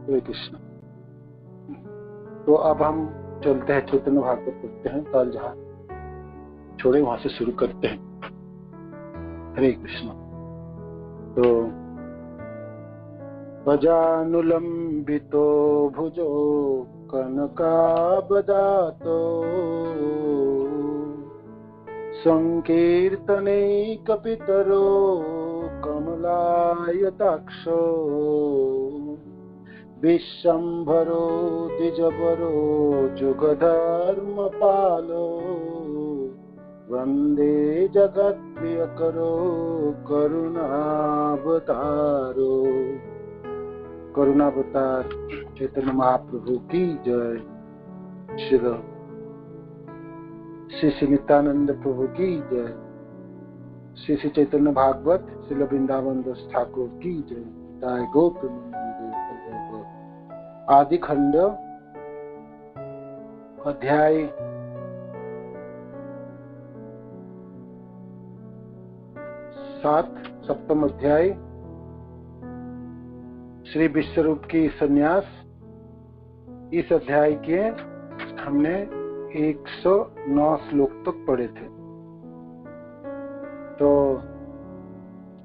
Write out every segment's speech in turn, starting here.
हरे कृष्ण। तो अब हम चलते हैं चैतन्य भागवत पढ़ते हैं, कल जहाँ छोड़े वहां से शुरू करते हैं। हरे कृष्ण। तो भजानुलंबितो भुजो कनकाबदातो संकीर्तने कपितरो कमलायताक्षो विश्वम्भरो द्विजबरो जुगधर्मपालो वंदे जगत्प्रियकरो करुणावतारो। करुणावतार चैतन्य महाप्रभु की जय। श्री नित्यानंद प्रभु की जय। श्री चैतन्य भागवत श्री वृंदावन दास ठाकुर की जय। जय गोप आदि खंड अध्याय 7 सप्तम अध्याय श्री विश्वरूप की संन्यास। इस अध्याय के हमने 109 श्लोक तक पढ़े थे। तो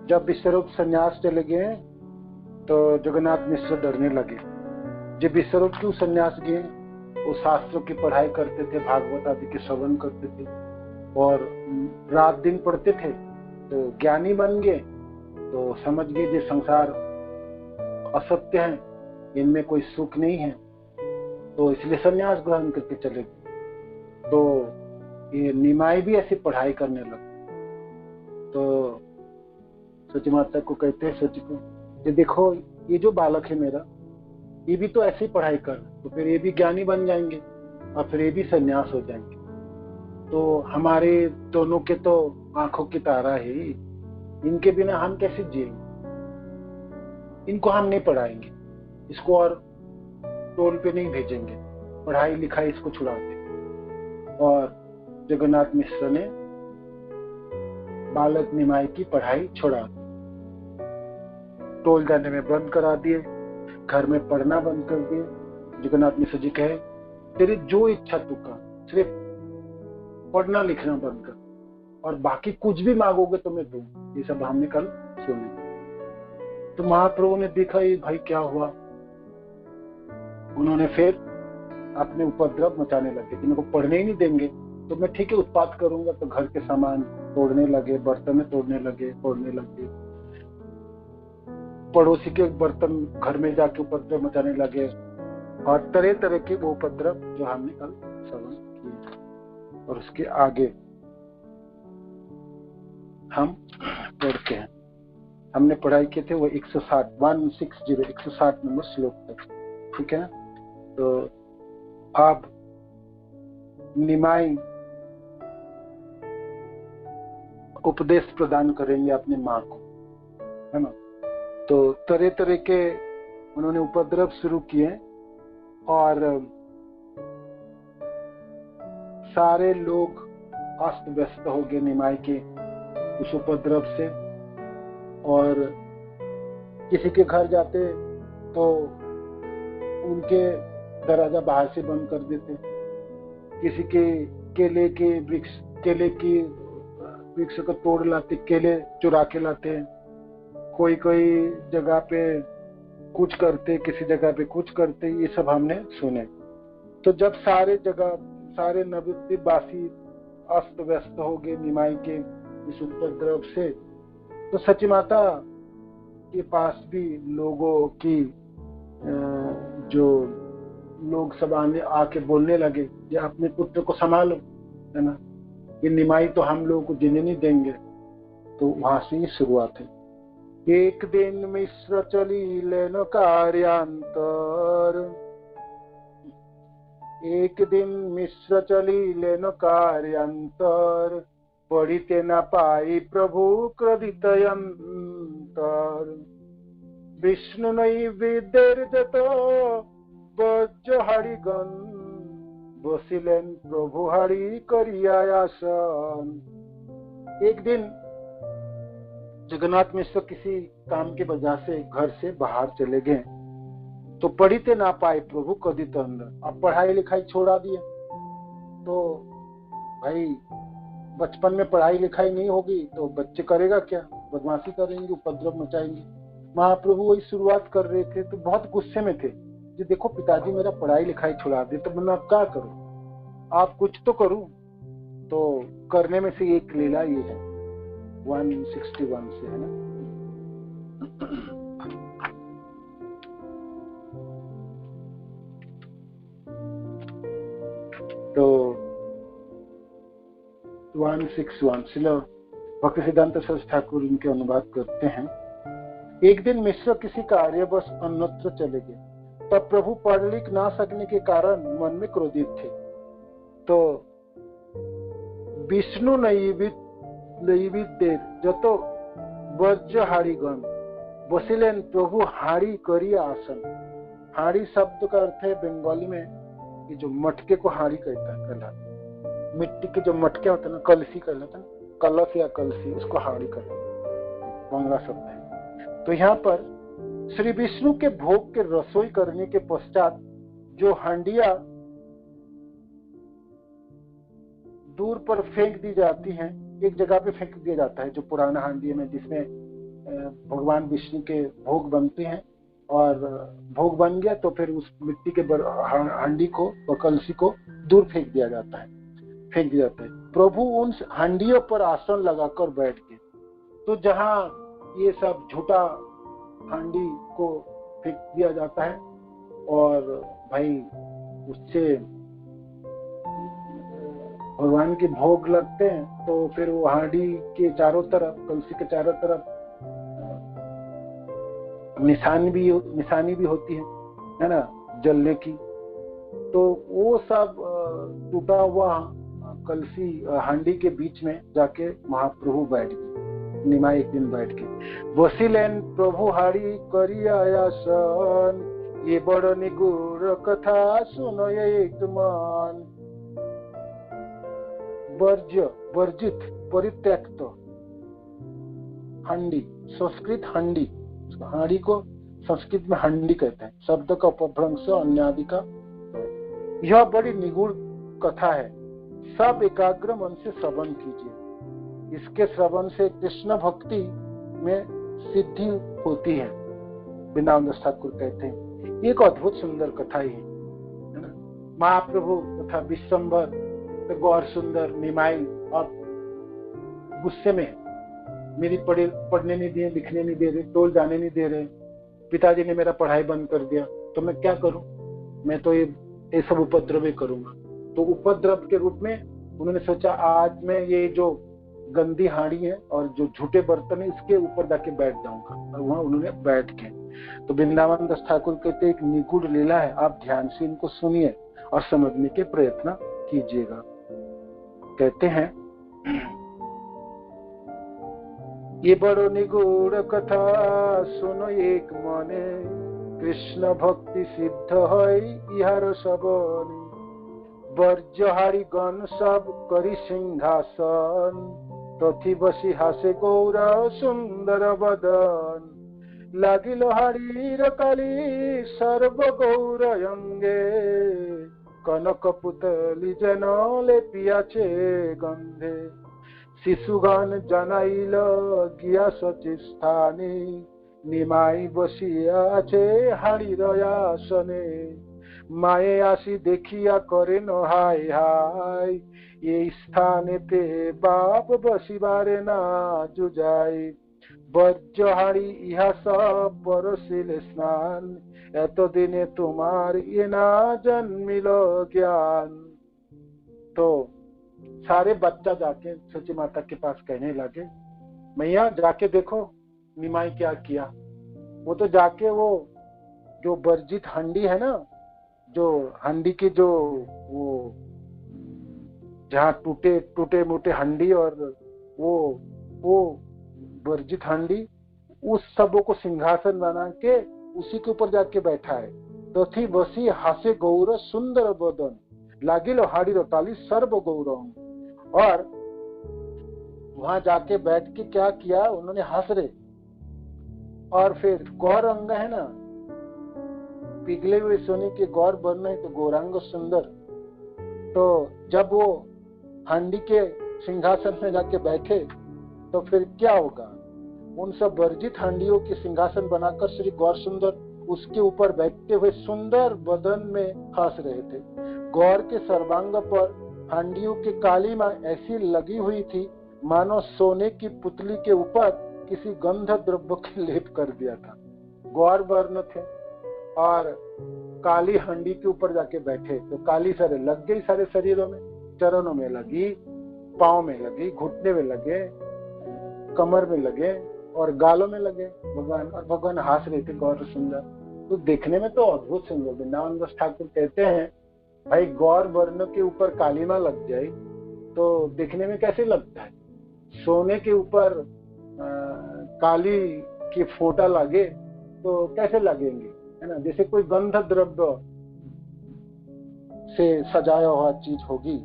जब विश्वरूप संन्यास चले गए तो जगन्नाथ मिश्र डरने लगे। जब विश्वरूप क्यों संन्यास गए? वो शास्त्रों की पढ़ाई करते थे, भागवत आदि के श्रवण करते थे और रात दिन पढ़ते थे, तो ज्ञानी बन गए। तो समझ गए ये संसार असत्य है, इनमें कोई सुख नहीं है, तो इसलिए संन्यास ग्रहण करके चले गए। तो ये निमाई भी ऐसी पढ़ाई करने लगे। तो सची माता को कहते हैं, सच को ये देखो, ये जो बालक है मेरा, ये भी तो ऐसी पढ़ाई कर, तो फिर ये भी ज्ञानी बन जाएंगे और फिर ये भी संन्यास हो जाएंगे। तो हमारे दोनों के तो आंखों की तारा है, इनके बिना हम कैसे जिएंगे? इनको हम नहीं पढ़ाएंगे, इसको और टोल पे नहीं भेजेंगे, पढ़ाई लिखाई इसको छुड़ा दे। और जगन्नाथ मिश्र ने बालक निमाई की पढ़ाई छुड़ा दी, टोल जाने में बंद करा दिए, घर में पढ़ना बंद कर दिए। जगन्नाथ मिश्र जी कहे, तेरी जो इच्छा तू कर, सिर्फ पढ़ना लिखना बंद कर और बाकी कुछ भी मांगोगे तो मैं दूं। ये सब हमने कल सुने। तो महाप्रभु ने देखा ये भाई क्या हुआ, उन्होंने फिर अपने उपद्रव मचाने लगे कि इनको पढ़ने ही नहीं देंगे तो मैं ठीक है उत्पात करूंगा। तो घर के सामान तोड़ने लगे, बर्तन तोड़ने लगे, फोड़ने लगे, पड़ोसी के बर्तन घर में जाके उपद्रव मचाने लगे और तरह तरह के वो उपद्रव जो हमने कल श्रवण किए। और उसके आगे हम पढ़ते हैं। हमने पढ़ाई किए थे वो 160 नंबर श्लोक तक, ठीक है। तो आप निमाई उपदेश प्रदान करेंगे अपनी माँ को, है ना। तो तरह तरह के उन्होंने उपद्रव शुरू किए और सारे लोग अस्त व्यस्त हो गए निमाई के उस उपद्रव से। और किसी के घर जाते तो उनके दरवाजा बाहर से बंद कर देते, किसी के केले की वृक्ष को तोड़ लाते, केले चुरा के लाते, कोई जगह पे कुछ करते, किसी जगह पे कुछ करते। ये सब हमने सुने। तो जब सारे नवद्वीपवासी अस्त व्यस्त हो गए निमाई के इस उपद्रव से, तो सची माता के पास भी लोगों की जो लोग सब आके बोलने लगे, ये अपने पुत्र को संभालो, है ना, ये निमाई तो हम लोगों को जीने नहीं देंगे। तो वहां से ही शुरुआत है। एक दिन मिश्र चली लेनो कार्यांतर, एक दिन मिश्र चली लेनो कार्यांतर, पढ़िते न पाई प्रभु क्रोधितयंतर, विष्णु नैवेद्যের যত বজ্র হারিগণ, বসিলেন প্রভু হারি করিয়া আসন। एक दिन जगन्नाथ मिश्र किसी काम की वजह से घर से बाहर चले गए तो पढ़ीते ना पाए प्रभु कदी तो अंदर। अब पढ़ाई लिखाई छोड़ा दिया तो भाई बचपन में पढ़ाई लिखाई नहीं होगी तो बच्चे करेगा क्या, बदमाशी करेंगे, उपद्रव मचाएंगे। महाप्रभु वही शुरुआत कर रहे थे तो बहुत गुस्से में थे कि देखो पिताजी मेरा पढ़ाई लिखाई छुड़ा दे तो मैं अब क्या करूं, आप कुछ तो करूं। तो करने में से एक लीला ये है 161 से, है ना। तो 161 श्रील भक्ति सिद्धांत सरस्वती ठाकुर इनके अनुवाद करते हैं। एक दिन मिश्र किसी कार्यवश अन्यत्र चले गए। तब प्रभु पढ़ लिख ना सकने के कारण मन में क्रोधित थे। तो विष्णु नैवित देर जतो वर्ज्य हाड़ीगण बसिलेन प्रभु हाड़ी करी आसन। हाड़ी शब्द का अर्थ है बंगाली में ये जो मटके को हाड़ी कहता है, कहलाता, मिट्टी के जो मटके होते हैं ना, कलसी कहलाता है, कलश या कलसी, उसको हाड़ी कहते हैं, बांग्ला शब्द है। तो यहाँ पर श्री विष्णु के भोग के रसोई करने के पश्चात जो हांडिया दूर पर फेंक दी जाती हैं, एक जगह पे फेंक दिया जाता है जो पुराना हांडी में, जिसमें भगवान विष्णु के भोग बनते हैं, और भोग बन गया तो फिर उस मिट्टी के हांडी को और कलसी को दूर फेंक दिया जाता है। प्रभु उन हांडियों पर आसन लगाकर बैठ गए। तो जहाँ ये सब झूठा हांडी को फेंक दिया जाता है और भाई उससे भगवान के भोग लगते हैं, तो फिर वो हांडी के चारों तरफ, कलसी के चारों तरफ निशानी भी होती है ना, जलने की। तो वो सब टूटा हुआ कलसी हांडी के बीच में जाके महाप्रभु बैठ गए। निमा एक दिन बैठ के बसिलेन प्रभु हाड़ी करी आयासन, ये बड़ निगूढ़ कथा सुनो एक मन। वर्जित परित्यक्त हांडी, संस्कृत हांडी, हांडी को संस्कृत में हंडी कहते हैं। शब्द का अपभ्रंश अन्यादि का। यह बड़ी निगूढ़ कथा है, सब एकाग्र मन से श्रवण कीजिए। इसके श्रवण से कृष्ण भक्ति में सिद्धि होती है, वृंदावन दास ठाकुर कहते हैं। एक अद्भुत सुंदर कथा ही है ना। महाप्रभु तथा विश्वम्भर गौर सुंदर निमाई अब गुस्से में, मेरी पढ़ने नहीं दिए, लिखने नहीं दे रहे, टोल जाने नहीं दे रहे, पिताजी ने मेरा पढ़ाई बंद कर दिया, तो मैं क्या करूं, मैं तो ये सब उपद्रव ही करूंगा। तो उपद्रव के रूप में उन्होंने सोचा आज मैं ये जो गंदी हांडी है और जो झूठे बर्तन है इसके ऊपर जाके बैठ जाऊंगा, और वहां उन्होंने बैठ के। तो वृंदावन दास ठाकुर कहते एक निगूढ़ लीला है, आप ध्यान से इनको सुनिए और समझने के प्रयत्न कीजिएगा। कहते हैं ये बड़ो निगूढ़ कथा सुनो एक मने, कृष्ण भक्ति सिद्ध है इहार सबने। वर्ज्य हारी गण सब करी सिंहासन, तथी बसी हासे गौर सुंदर बदन। लागिल हारीर काली सर्व गौर अंगे, कनक पुतली जेन लेपियाছে गंधे। शिशुगण जनाइल গিয়া সচি স্থানে, নিমাই বসিয়া আছে হাড়ির আসনে। মায়ে আসি দেখিয়া করেন হাই হাই, এই স্থানেতে বাপ বসিবারে না জুজাই। বর্জ্য হাড়ি ইহা সব পরশিল স্নান, এতদিনে তোমার ये ना जन्मिल ज्ञान। तो सारे बच्चा जाके सची माता के पास कहने लगे, मैया जाके देखो निमाई क्या किया। वो तो जाके वो जो वर्जित हंडी है ना, जो हंडी की जो वो जहाँ टूटे मोटे हंडी और वो वर्जित हंडी, उस सबों को सिंहासन बना के उसी के ऊपर जाके बैठा है। तथी बसी हासे गौर सुंदर बदन, लागिलो हाड़ी रोटाली सर्व गौरव। और वहां जाके बैठ के क्या किया, उन्होंने हंस रहे। और फिर गौर अंग है ना, पिघले हुए सोने के गौर वर्ण है तो गौरांग सुंदर। तो जब वो हांडी के सिंहासन में जाके बैठे तो फिर क्या होगा? उन सब वर्जित हांडियों के सिंहासन बनाकर श्री गौर सुंदर उसके ऊपर बैठते हुए सुंदर बदन में हंस रहे थे। गौर के सर्वांग पर हांडियों की कालीमा ऐसी लगी हुई थी मानो सोने की पुतली के ऊपर किसी गंध द्रव्य के लेप कर दिया था। गौर वर्ण थे और काली हांडी के ऊपर जाके बैठे तो काली सारे लग गई सारे शरीरों में, चरणों में लगी, पांव में लगी, घुटने में लगे, कमर में लगे और गालों में लगे भगवान। और भगवान हंस रहे थे गौर सुंदर। तो देखने में तो अद्भुत सुंदर। वृंदावन दास ठाकुर कहते हैं भाई गौर वर्ण के ऊपर कालीमा लग जाए तो देखने में कैसे लगता है? सोने के ऊपर काली की फोटा लगे तो कैसे लगेंगे, है ना? जैसे कोई गंध द्रव्य से सजाया हुआ चीज होगी।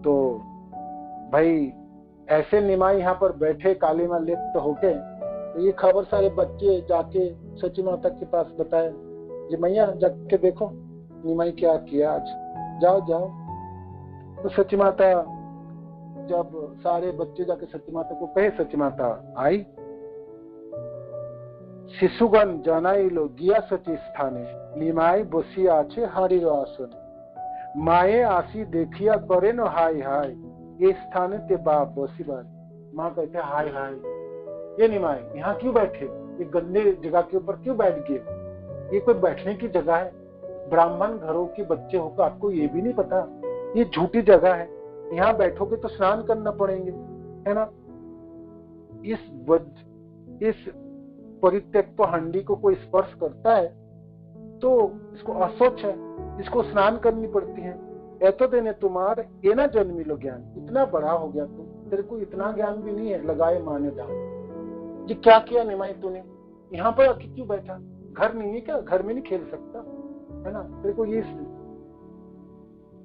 तो भाई ऐसे निमाई यहाँ पर बैठे कालीमा लिप्त होके, तो ये खबर सारे बच्चे जाके सची माता के पास बताए, जी मैया जाके देखो निमाई क्या किया आज, जाओ जाओ। तो सची माता जब सारे बच्चे जाके सची माता को कहे, सची माता आई, शिशुगण जनाइलो गिया सची स्थाने, निमाई बसी आछे हाड़ीर आसने, माए आसी देखिया करे न हाय हाय, ये स्थाने ते बाप बसी बार। माँ कहते हाय हाय, ये निमाई यहाँ क्यों बैठे? ये गंदे जगह के ऊपर क्यों बैठ गए? ये कोई बैठने की जगह है? ब्राह्मण घरों के बच्चे होकर आपको ये भी नहीं पता ये झूठी जगह है, यहाँ बैठोगे तो स्नान करना पड़ेंगे, है ना? इस परित्यक्त हांडी को कोई स्पर्श करता है तो इसको असोच है, इसको स्नान करनी पड़ती है। ऐतो देने तुम्हारे ये ना जन्मी लो ज्ञान, इतना बड़ा हो गया तू, तेरे को इतना ज्ञान भी नहीं है, लगाए माने दान। ये क्या किया निमाई तूने? यहाँ पर आके क्यों बैठा? घर नहीं है क्या? घर में नहीं खेल सकता, है ना? तेरे को ये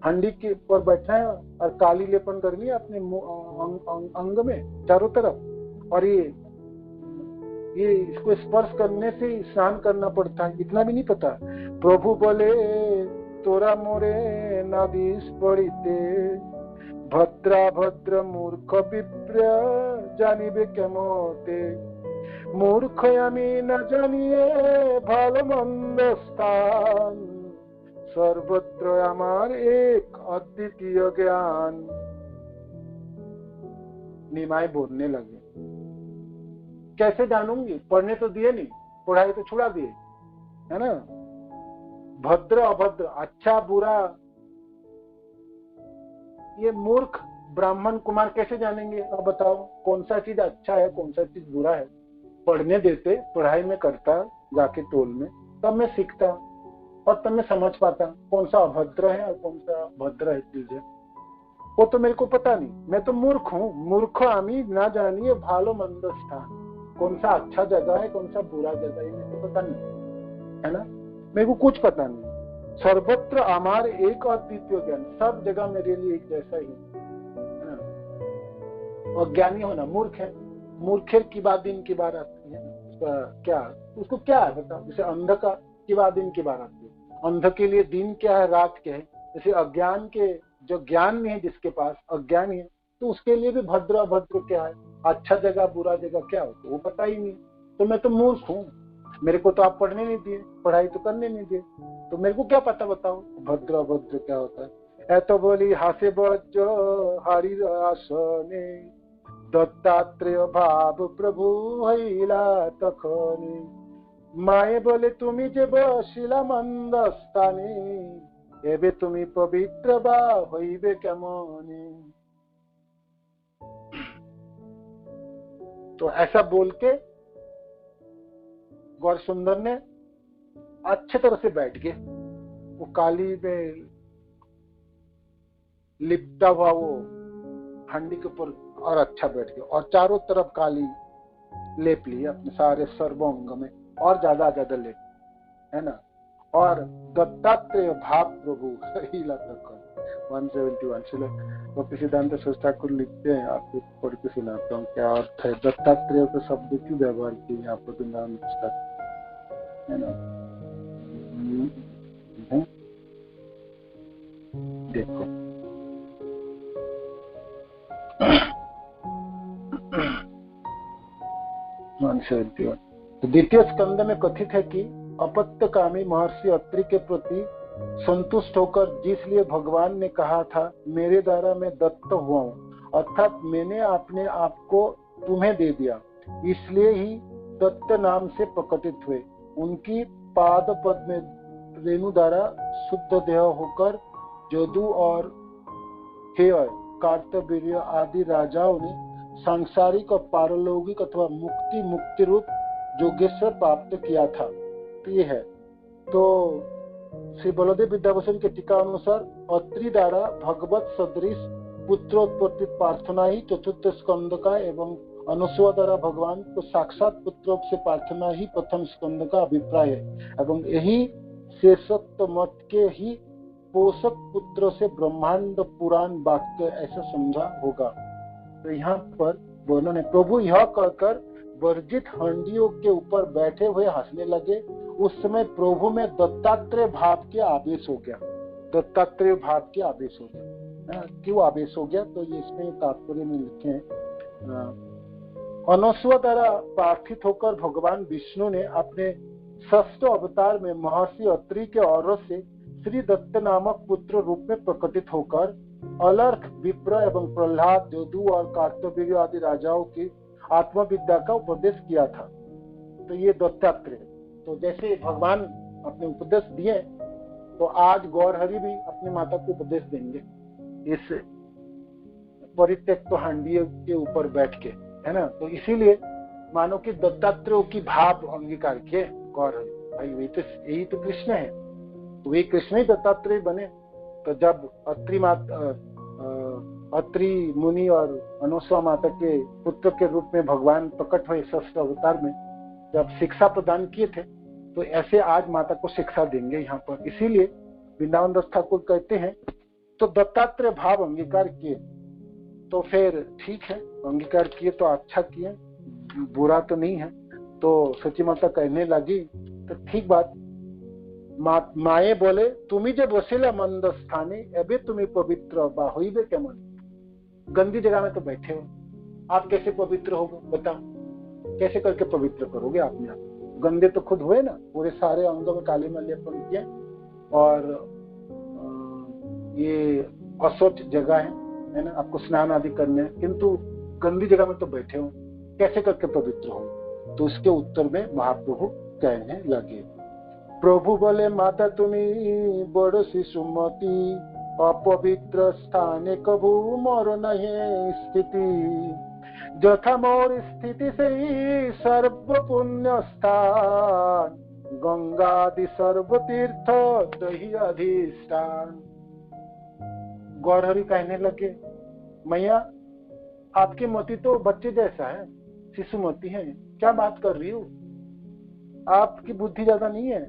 हांडी के ऊपर बैठना है और काली लेपन करनी है अपने अंग में चारों तरफ, और ये इसको स्पर्श करने से स्नान करना पड़ता है, इतना भी नहीं पता। प्रभु बोले तोरा मोरे नादिस पड़िते, भद्रा भद्र मूर्ख विप्र जानिबे केमते, मूर्ख आमी न जानिए भालो मंद स्थान, सर्वत्र आमार एक अद्वितीय ज्ञान। निमाई बोलने लगे, कैसे जानूंगी? पढ़ने तो दिए नहीं, पढ़ाई तो छुड़ा दिए, है ना? भद्र अभद्र, अच्छा बुरा, ये मूर्ख ब्राह्मण कुमार कैसे जानेंगे? अब बताओ कौन सा चीज अच्छा है, कौन सा चीज बुरा है? पढ़ने देते, पढ़ाई में करता जाके टोल में, तब मैं सीखता और तब मैं समझ पाता कौन सा अभद्र है और कौन सा भद्र है चीज है। वो तो मेरे को पता नहीं, मैं तो मूर्ख हूँ। मूर्ख आमी ना जानिए भालो मंद स्थान, कौन सा अच्छा जगह है कौन सा बुरा जगह है मेरे को पता नहीं, है ना? मेरे को कुछ पता नहीं। सर्वत्र आमार एक अद्वितीय ज्ञान, सब जगह मेरे लिए एक जैसा ही है ना? और ज्ञानी होना मूर्ख है, मूर्खेर की बात दिन की बात आती है, क्या उसको क्या है बताओ? जैसे अंध का की बात दिन की बात आती है, अंध के लिए दिन क्या है रात क्या है। जैसे अज्ञान के जो ज्ञान नहीं है जिसके पास, अज्ञान है, तो उसके लिए भी भद्र अभद्र क्या है, अच्छा जगह बुरा जगह क्या हो, वो पता ही नहीं। तो मैं तो मूर्ख हूँ, मेरे को तो आप पढ़ने नहीं दिए, पढ़ाई तो करने नहीं दिए, तो मेरे को क्या पता बताओ भद्र अभद्र क्या होता है? ऐतो बोली हासे बज्जो हरि आसने, दत्तात्रेय भाव प्रभु हईला तखने, माए बोले तुमी जे बसिला मंद स्थाने, एबे तुमी पवित्र बा हईबे केमने। तो ऐसा बोल के गौर सुंदर ने अच्छे तरह से बैठ गए, वो काली में लिपटा हुआ वो हांडी के ऊपर और अच्छा बैठ गए, और चारों तरफ काली लेप ली अपने सारे सर्वांग में, और ज्यादा लेप, है ना? और दत्तात्रेय भाव प्रभु हीला तक 171 चलो भक्ति सिद्धांत सरस्वती ठाकुर लिखते हैं, आपको पढ़ के सुनाता हूँ क्या अर्थ है। दत्तात्रेय का शब्द क्यों व्यवहार किए यहाँ पर वृंदावन, है ना? 71। तो द्वितीय स्कंद में कथित है कि अपत्यकामी महर्षि अत्रि के प्रति संतुष्ट होकर जिसलिए भगवान ने कहा था मेरे द्वारा मैं दत्त हुआ हूँ, अर्थात मैंने अपने आप को तुम्हें दे दिया, इसलिए ही दत्त नाम से प्रकटित हुए। उनकी पाद पद में रेणु द्वारा शुद्ध देह होकर जदु और हेय, कार्तवीर्य आदि राजाओं ने सांसारिक और पारलौकिक अथवा मुक्ति रूप योगेश्वर प्राप्त किया था। तो ये है। तो श्री बलदेव विद्याभूषण के टीका अनुसार अत्रि द्वारा भगवत सदृश पुत्रोत्पत्ति प्रार्थना ही चतुर्थ स्कंद का एवं अनुसूया द्वारा भगवान को साक्षात पुत्रों से प्रार्थना ही प्रथम स्कंद का अभिप्राय है एवं यही शेषत्व मत के ही पोषक पुत्र से ब्रह्मांड पुराण वाक्य ऐसा समझा होगा। तो यहाँ पर वर्णन है, प्रभु यह कहकर वर्जित हंडियों के ऊपर बैठे हुए हंसने लगे। उस समय प्रभु में दत्तात्रेय भाव के आवेश हो गया। दत्तात्रेय भाव के आवेश हो गया। क्यों आवेश हो गया? तो ये इसमें तात्पर्य में लिखे हैं, अनुसूया द्वारा प्रार्थित होकर भगवान विष्णु ने अपने षष्ठ अवतार में महर्षि अत्रि के औरों से श्री दत्त नामक पुत्र रूप में प्रकटित होकर अलर्क, विप्र एवं प्रहलाद, जदु और कार्तवीर्य आदि राजाओं की आत्मविद्या का उपदेश किया था। तो ये दत्तात्रेय, तो जैसे भगवान अपने उपदेश दिए तो आज गौरहरि भी अपनी माता को उपदेश देंगे इस परित्यक्त हांडियों के ऊपर बैठ के, है ना। तो इसीलिए मानो कि दत्तात्रेय की भाव अंगीकार किए गौरहरि, भाई यही तो कृष्ण है, तो वे कृष्ण ही दत्तात्रेय बने। तो जब अत्रि मुनि और अनुसूया माता के पुत्र के रूप में भगवान प्रकट हुए षष्ठ अवतार में, जब शिक्षा प्रदान किए थे, तो ऐसे आज माता को शिक्षा देंगे यहाँ पर। इसीलिए वृंदावन दास ठाकुर कहते हैं तो दत्तात्रेय भाव अंगीकार किए, तो फिर ठीक है, अंगीकार किए तो अच्छा किए, बुरा तो नहीं है। तो सची माता कहने लगी तो ठीक बात, माए बोले तुम्ही जे बसेला मंद स्थाने अबे तुम्हें पवित्र बाहुबे के मन, गंदी जगह में तो बैठे हो, आप कैसे पवित्र होगे? बताओ कैसे करके पवित्र करोगे अपने आप? गंदे तो खुद हुए ना, पूरे सारे अंगों में काली मलेपन किए और ये अस्वच्छ जगह है ना, आपको स्नान आदि करने, किंतु गंदी जगह में तो बैठे हो, कैसे करके पवित्र हो? तो उसके उत्तर में महाप्रभु कहने लगे, प्रभु बोले माता तुम्ही बड़ शिशुमती, अपवित्र स्थाने कभू मोर नहीं स्थिति, जथा मोर स्थिति से ही सर्व पुण्य स्थान, गंगादि सर्व तीर्थ दही अधिष्ठान। गौरहरि कहने लगे, मैया आपकी मति तो बच्चे जैसा है, शिशुमती है, क्या बात कर रही हो? आपकी बुद्धि ज्यादा नहीं है,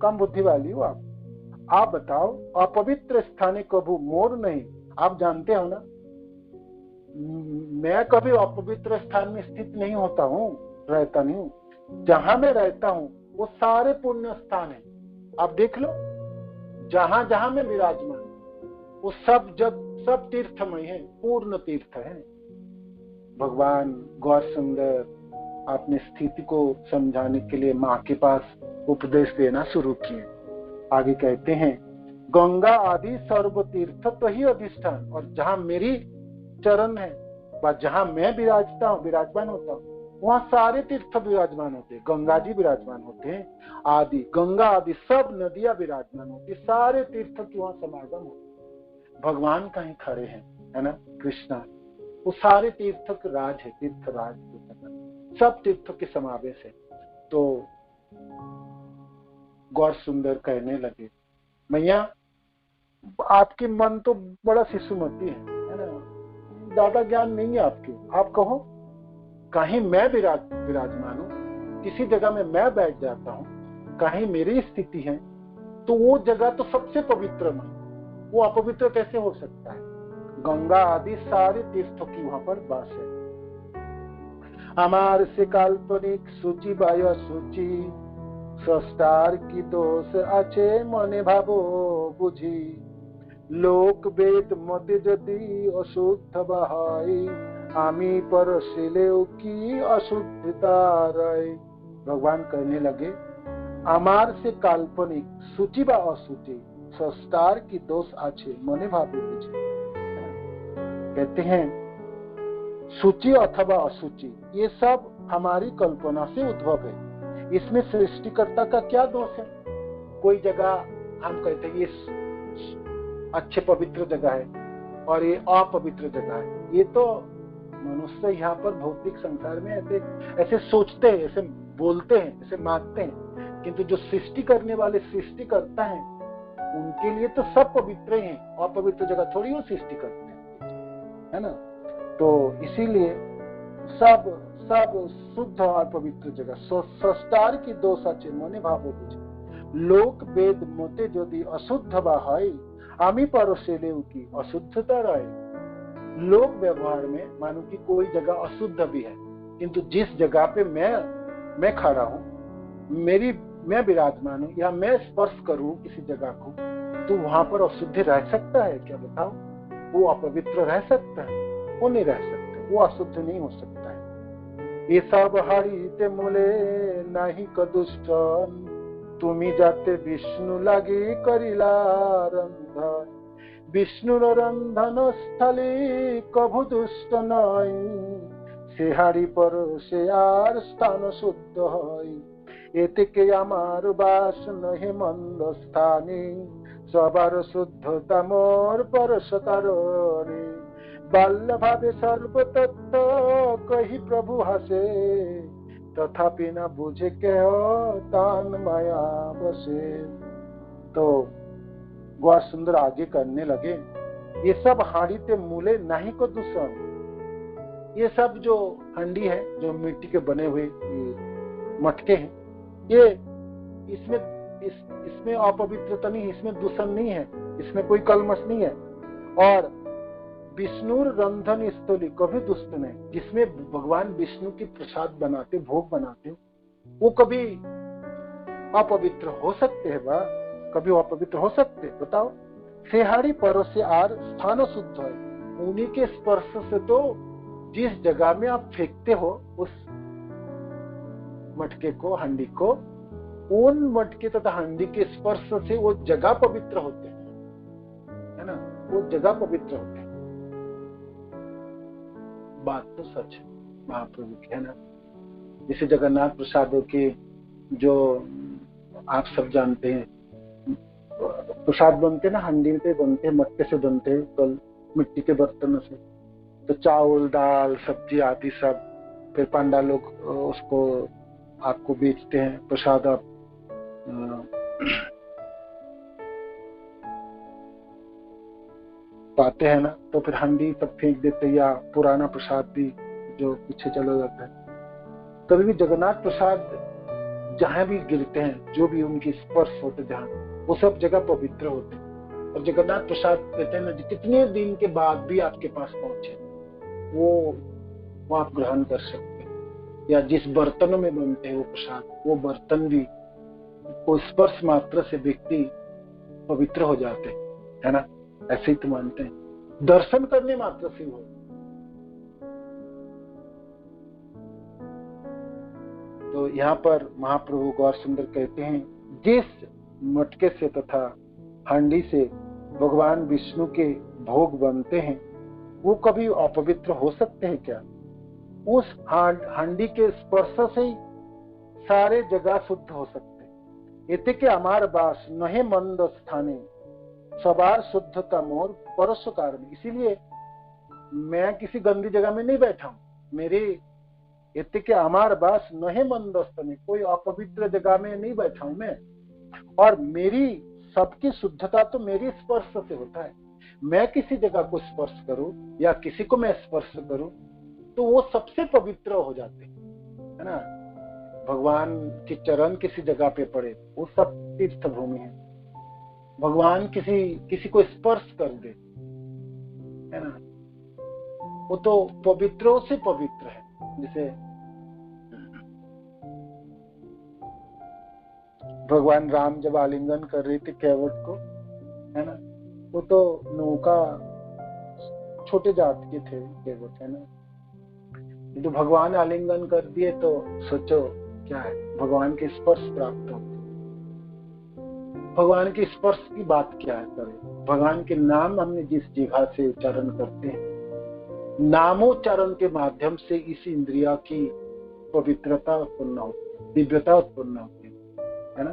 कम बुद्धि वाली हो आप बताओ, अपवित्र स्थाने कभू मोर नहीं। आप जानते हो ना, मैं कभी अपवित्र स्थान में स्थित नहीं होता हूँ, रहता नहीं हूँ। जहां मैं रहता हूँ वो सारे पुण्य स्थान है, आप देख लो, जहां जहां मैं विराजमान वो सब तीर्थमय है, पूर्ण तीर्थ है। भगवान गौर सुंदर अपने स्थिति को समझाने के लिए माँ के पास उपदेश देना शुरू किए। आगे कहते हैं, गंगा आदि सर्व तीर्थ तो ही अधिष्ठान, और जहां मेरी चरण है, जहां मैं विराजमान होता हूँ, वहां सारे तीर्थ विराजमान होते हैं, गंगा जी विराजमान होते हैं, आदि गंगा आदि सब नदियां विराजमान होती, सारे तीर्थ की वहां समागम होते, भगवान कहीं खड़े हैं, है ना, कृष्णा, वो सारे तीर्थ के राज है, तीर्थ राज, सब तीर्थ के समावेश है। तो गौर सुंदर कहने लगे, मैया आपकी मन तो बड़ा शिशुमती है ना, ज्यादा ज्ञान नहीं है आपके, आप कहो कहीं मैं विराजमान हूँ, किसी जगह में मैं बैठ जाता हूँ, कहीं मेरी स्थिति है, तो वो जगह तो सबसे पवित्र है, वो अपवित्र कैसे हो सकता है? गंगा आदि सारे तीर्थों की वहां पर वास है। हमार से काल्पनिक सूची बाय सूची, स्रष्टार की दोष अच्छे मने भावो बुझी, लोक वेद मते यदि अशुद्ध बहाई आमी पर सिलेव की अशुद्धता रहे। भगवान कहने लगे, आमार से काल्पनिक सूची बा असूची संस्कार की दोष आछे मने भावे बुझे। कहते हैं सूची अथवा असूची ये सब हमारी कल्पना से उद्भव है, इसमें सृष्टिकर्ता का क्या दोष है। कोई जगह हम कहते हैं ये अच्छे पवित्र जगह है और ये अपवित्र जगह है, ये तो मनुष्य यहाँ पर भौतिक संसार में ऐसे सोचते हैं, ऐसे बोलते हैं, ऐसे मानते हैं, किंतु जो सृष्टि करने वाले सृष्टि करता है उनके लिए तो सब पवित्र हैं, अपवित्र जगह थोड़ी वो सृष्टि करते हैं, है ना। तो इसीलिए सब सब शुद्ध और पवित्र जगह संस्कार की दोषाचे मने भावे बुझे। लोक वेद मते यदि अशुद्ध बा हई आमी परसेलेव की अशुद्धता रहे। लोक व्यवहार में मानो कि कोई जगह अशुद्ध भी है, किंतु जिस जगह पे मैं खड़ा हूँ, मैं विराजमान हूँ या मैं स्पर्श करूँ किसी जगह को, तो वहां पर अशुद्ध रह सकता है क्या? बताओ, वो अपवित्र रह सकता है? वो नहीं रह सकता, वो अशुद्ध नहीं हो सकता है। ये सब हरिते मूले नहीं कदुष्ट तुमी जाते विष्णु लागे करिला रंधन। विष्णुर रंधन स्थले कभु दुष्ट नई से हारी पर से आर स्थान शुद्ध हई। एते के आमार बास नहे मंद स्थाने सबार शुद्धता मोर परसकार रे। बाल्य भावे सर्व तत्व कही प्रभु हसे तथापि न बुझे के तान माया बसे। तो गौर सुंदर आगे करने लगे, ये सब हांडी ते मूले नहीं को दूषण। ये सब जो हंडी है, जो मिट्टी के बने हुए मटके हैं, ये इसमें अपवित्रता नहीं, इसमें दूषण नहीं है, इसमें कोई कलमश नहीं है। और विष्णु रंधन स्थली कभी दुष्ट नहीं, जिसमें भगवान विष्णु की प्रसाद बनाते, भोग बनाते, वो कभी अपवित्र हो सकते हैं? बा कभी अपवित्र हो सकते? बताओ। सेहारी परो से आर स्थान शुद्ध है, उन्हीं के स्पर्श से तो जिस जगह में आप फेंकते हो उस मटके को, हंडी को, उन मटके तथा हंडी के स्पर्श से वो जगह पवित्र होते हैं, है ना, वो जगह पवित्र होते हैं। बात तो सच है महाप्रभु की, है ना। जैसे जगन्नाथ प्रसादों के जो आप सब जानते हैं, प्रसाद बनते ना, हंडी पे बनते हैं, मटके से बनते हैं, कल मिट्टी के बर्तनों से। तो चावल, दाल, सब्जी आदि सब, फिर पंडा लोग उसको आपको बेचते हैं, प्रसाद आप पाते हैं ना। तो फिर हंडी तब फेंक देते, या पुराना प्रसाद भी जो पीछे चला जाता है। कभी भी जगन्नाथ प्रसाद जहां भी गिरते हैं, जो भी उनकी स्पर्श होते जहां, वो सब जगह पवित्र होते हैं। और जगन्नाथ प्रसाद कहते हैं ना, कितने दिन के बाद भी आपके पास पहुंचे, वो आप ग्रहण कर सकते हैं। या जिस बर्तनों में बनते हैं वो प्रसाद, वो बर्तन भी वो स्पर्श मात्र से व्यक्ति पवित्र हो जाते हैं, है ना। ऐसे ही तो मानते हैं, दर्शन करने मात्र से हो। तो यहाँ पर महाप्रभु गौर सुंदर कहते हैं, जिस मटके से तथा हांडी से भगवान विष्णु के भोग बनते हैं, वो कभी अपवित्र हो सकते हैं क्या? उस हांडी के स्पर्श से ही सारे जगह शुद्ध हो सकते हैं। इति के अमार बास नहे मंद स्थाने सबार शुद्धता मोर परस्कार में। इसीलिए मैं किसी गंदी जगह में नहीं बैठा हूं। मेरे इति के अमार बास नहे मंद स्थाने, कोई अपवित्र जगह में नहीं बैठा हूं मैं। और मेरी सबकी शुद्धता तो मेरी स्पर्श से होता है। मैं किसी जगह को स्पर्श करूं या किसी को मैं स्पर्श करूं तो वो सबसे पवित्र हो जाते हैं, है ना। भगवान के चरण किसी जगह पे पड़े, वो सब तीर्थ भूमि है। भगवान किसी को स्पर्श कर दे, है ना, वो तो पवित्रों से पवित्र है। जैसे भगवान राम जब आलिंगन कर रहे थे कैवट को, है ना, वो तो नौका छोटे जात के थे देवता ना, तो भगवान आलिंगन कर दिए तो सोचो क्या है, भगवान के स्पर्श प्राप्त होते। भगवान के स्पर्श की बात क्या है करें, भगवान के नाम हमने जिस जगह से उच्चारण करते हैं, नामोच्चारण के माध्यम से इस इंद्रिया की पवित्रता उत्पन्न होती है, दिव्यता उत्पन्न होती है ना।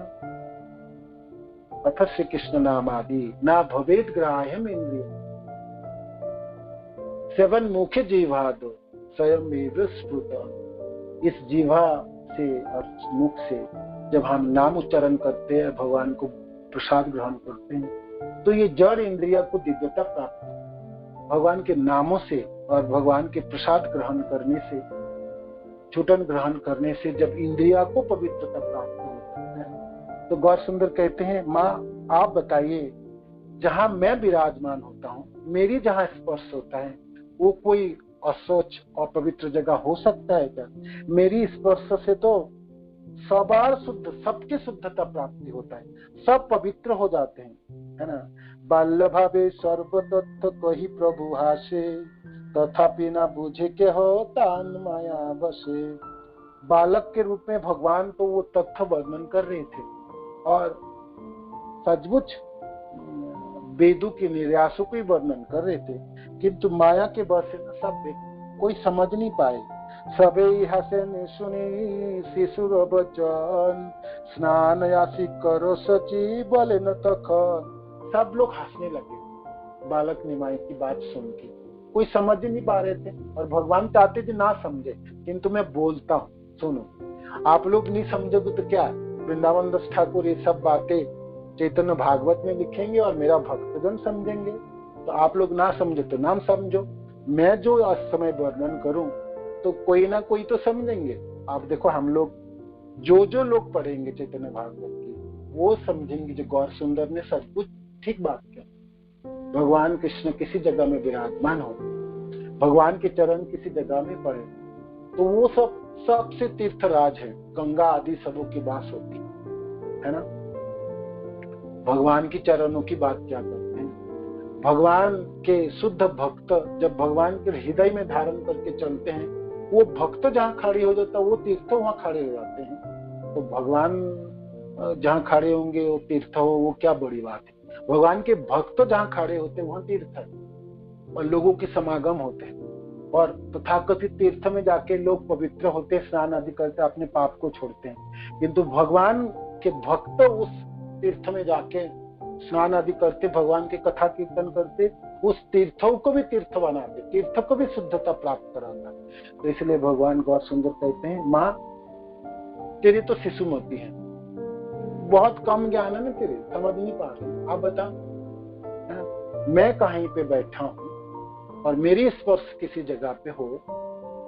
अथ श्री कृष्ण नाम आदि ना भवेद ग्राह्यम इंद्रिय सेवन मुख्य जीवाद स्वयं स्फुट। इस जीवा से और मुख से जब हम नाम उच्चारण करते हैं, भगवान को प्रसाद ग्रहण करते हैं, तो ये जड़ इंद्रिया को दिव्यता प्राप्त है। भगवान के नामों से और भगवान के प्रसाद ग्रहण करने से, चूटन ग्रहण करने से जब इंद्रिया को पवित्रता प्राप्त होती है, तो गौर सुंदर कहते हैं, माँ आप बताइए जहां मैं विराजमान होता हूँ, मेरी जहां स्पर्श होता है, वो कोई अस्वच्छ और पवित्र जगह हो सकता है क्या? मेरी स्पर्श से तो सबार शुद्ध, सबकी शुद्धता प्राप्ति होता है, सब पवित्र हो जाते हैं, है ना। बाल्य भावे सर्वतत्व कही प्रभु हासे, तथापि ना बुझे के हो तान माया बसे। बालक के रूप में भगवान तो वो तथ्य वर्णन कर रहे थे और सचमुच वेदों के निर्यासों को ही वर्णन कर रहे थे, किंतु माया के बस से सब कोई समझ नहीं पाए। सबे हसन सुनी शिशुर बचन, स्नान यासी करो सची बोले न तखन। सब लोग हंसने लगे बालक निमाई की बात सुन के, कोई समझ नहीं पा रहे थे और भगवान चाहते थे ना समझे, किंतु मैं बोलता हूँ सुनो। आप लोग नहीं समझोगे तो क्या, वृंदावन दास ठाकुर ये सब बातें चैतन्य भागवत में लिखेंगे और मेरा भक्तजन समझेंगे। तो आप लोग ना समझो तो ना समझो, मैं जो समय वर्णन करूं तो कोई ना कोई तो समझेंगे। आप देखो हम लोग जो लोग पढ़ेंगे चैतन्य भागवत की, वो समझेंगे जो गौर सुंदर ने सब कुछ ठीक बात किया। भगवान कृष्ण किसी जगह में विराजमान हो, भगवान के चरण किसी जगह में पड़े, तो वो सब सबसे तीर्थराज है, गंगा आदि सबों की बात होती है ना। भगवान की चरणों की बात क्या करते हैं, भगवान के शुद्ध भक्त जब भगवान के हृदय में धारण करके चलते हैं, वो भक्त जहाँ खड़े हो जाता है वो तीर्थ वहां खड़े हो जाते हैं। तो भगवान जहाँ खड़े होंगे वो तीर्थ हो, वो क्या बड़ी बात है। भगवान के भक्त जहाँ खड़े होते हैं वहां तीर्थ है और लोगों के समागम होते हैं, और तथाकथित तीर्थ में जाके लोग पवित्र होते, स्नान आदि करते, अपने पाप को छोड़ते हैं। किंतु भगवान के भक्त उस तीर्थ में जाके स्नान आदि करते, भगवान के कथा कीर्तन करते, उस तीर्थों को भी तीर्थ बनाते, तीर्थ को भी शुद्धता प्राप्त कराता। तो इसलिए भगवान गौर सुंदर कहते हैं, माँ तेरी तो शिशुमती है, बहुत कम ज्ञान है ना तेरे, समझ नहीं पा रही, आप बता मैं कहीं पे बैठा हूँ और मेरी स्पर्श किसी जगह पे हो,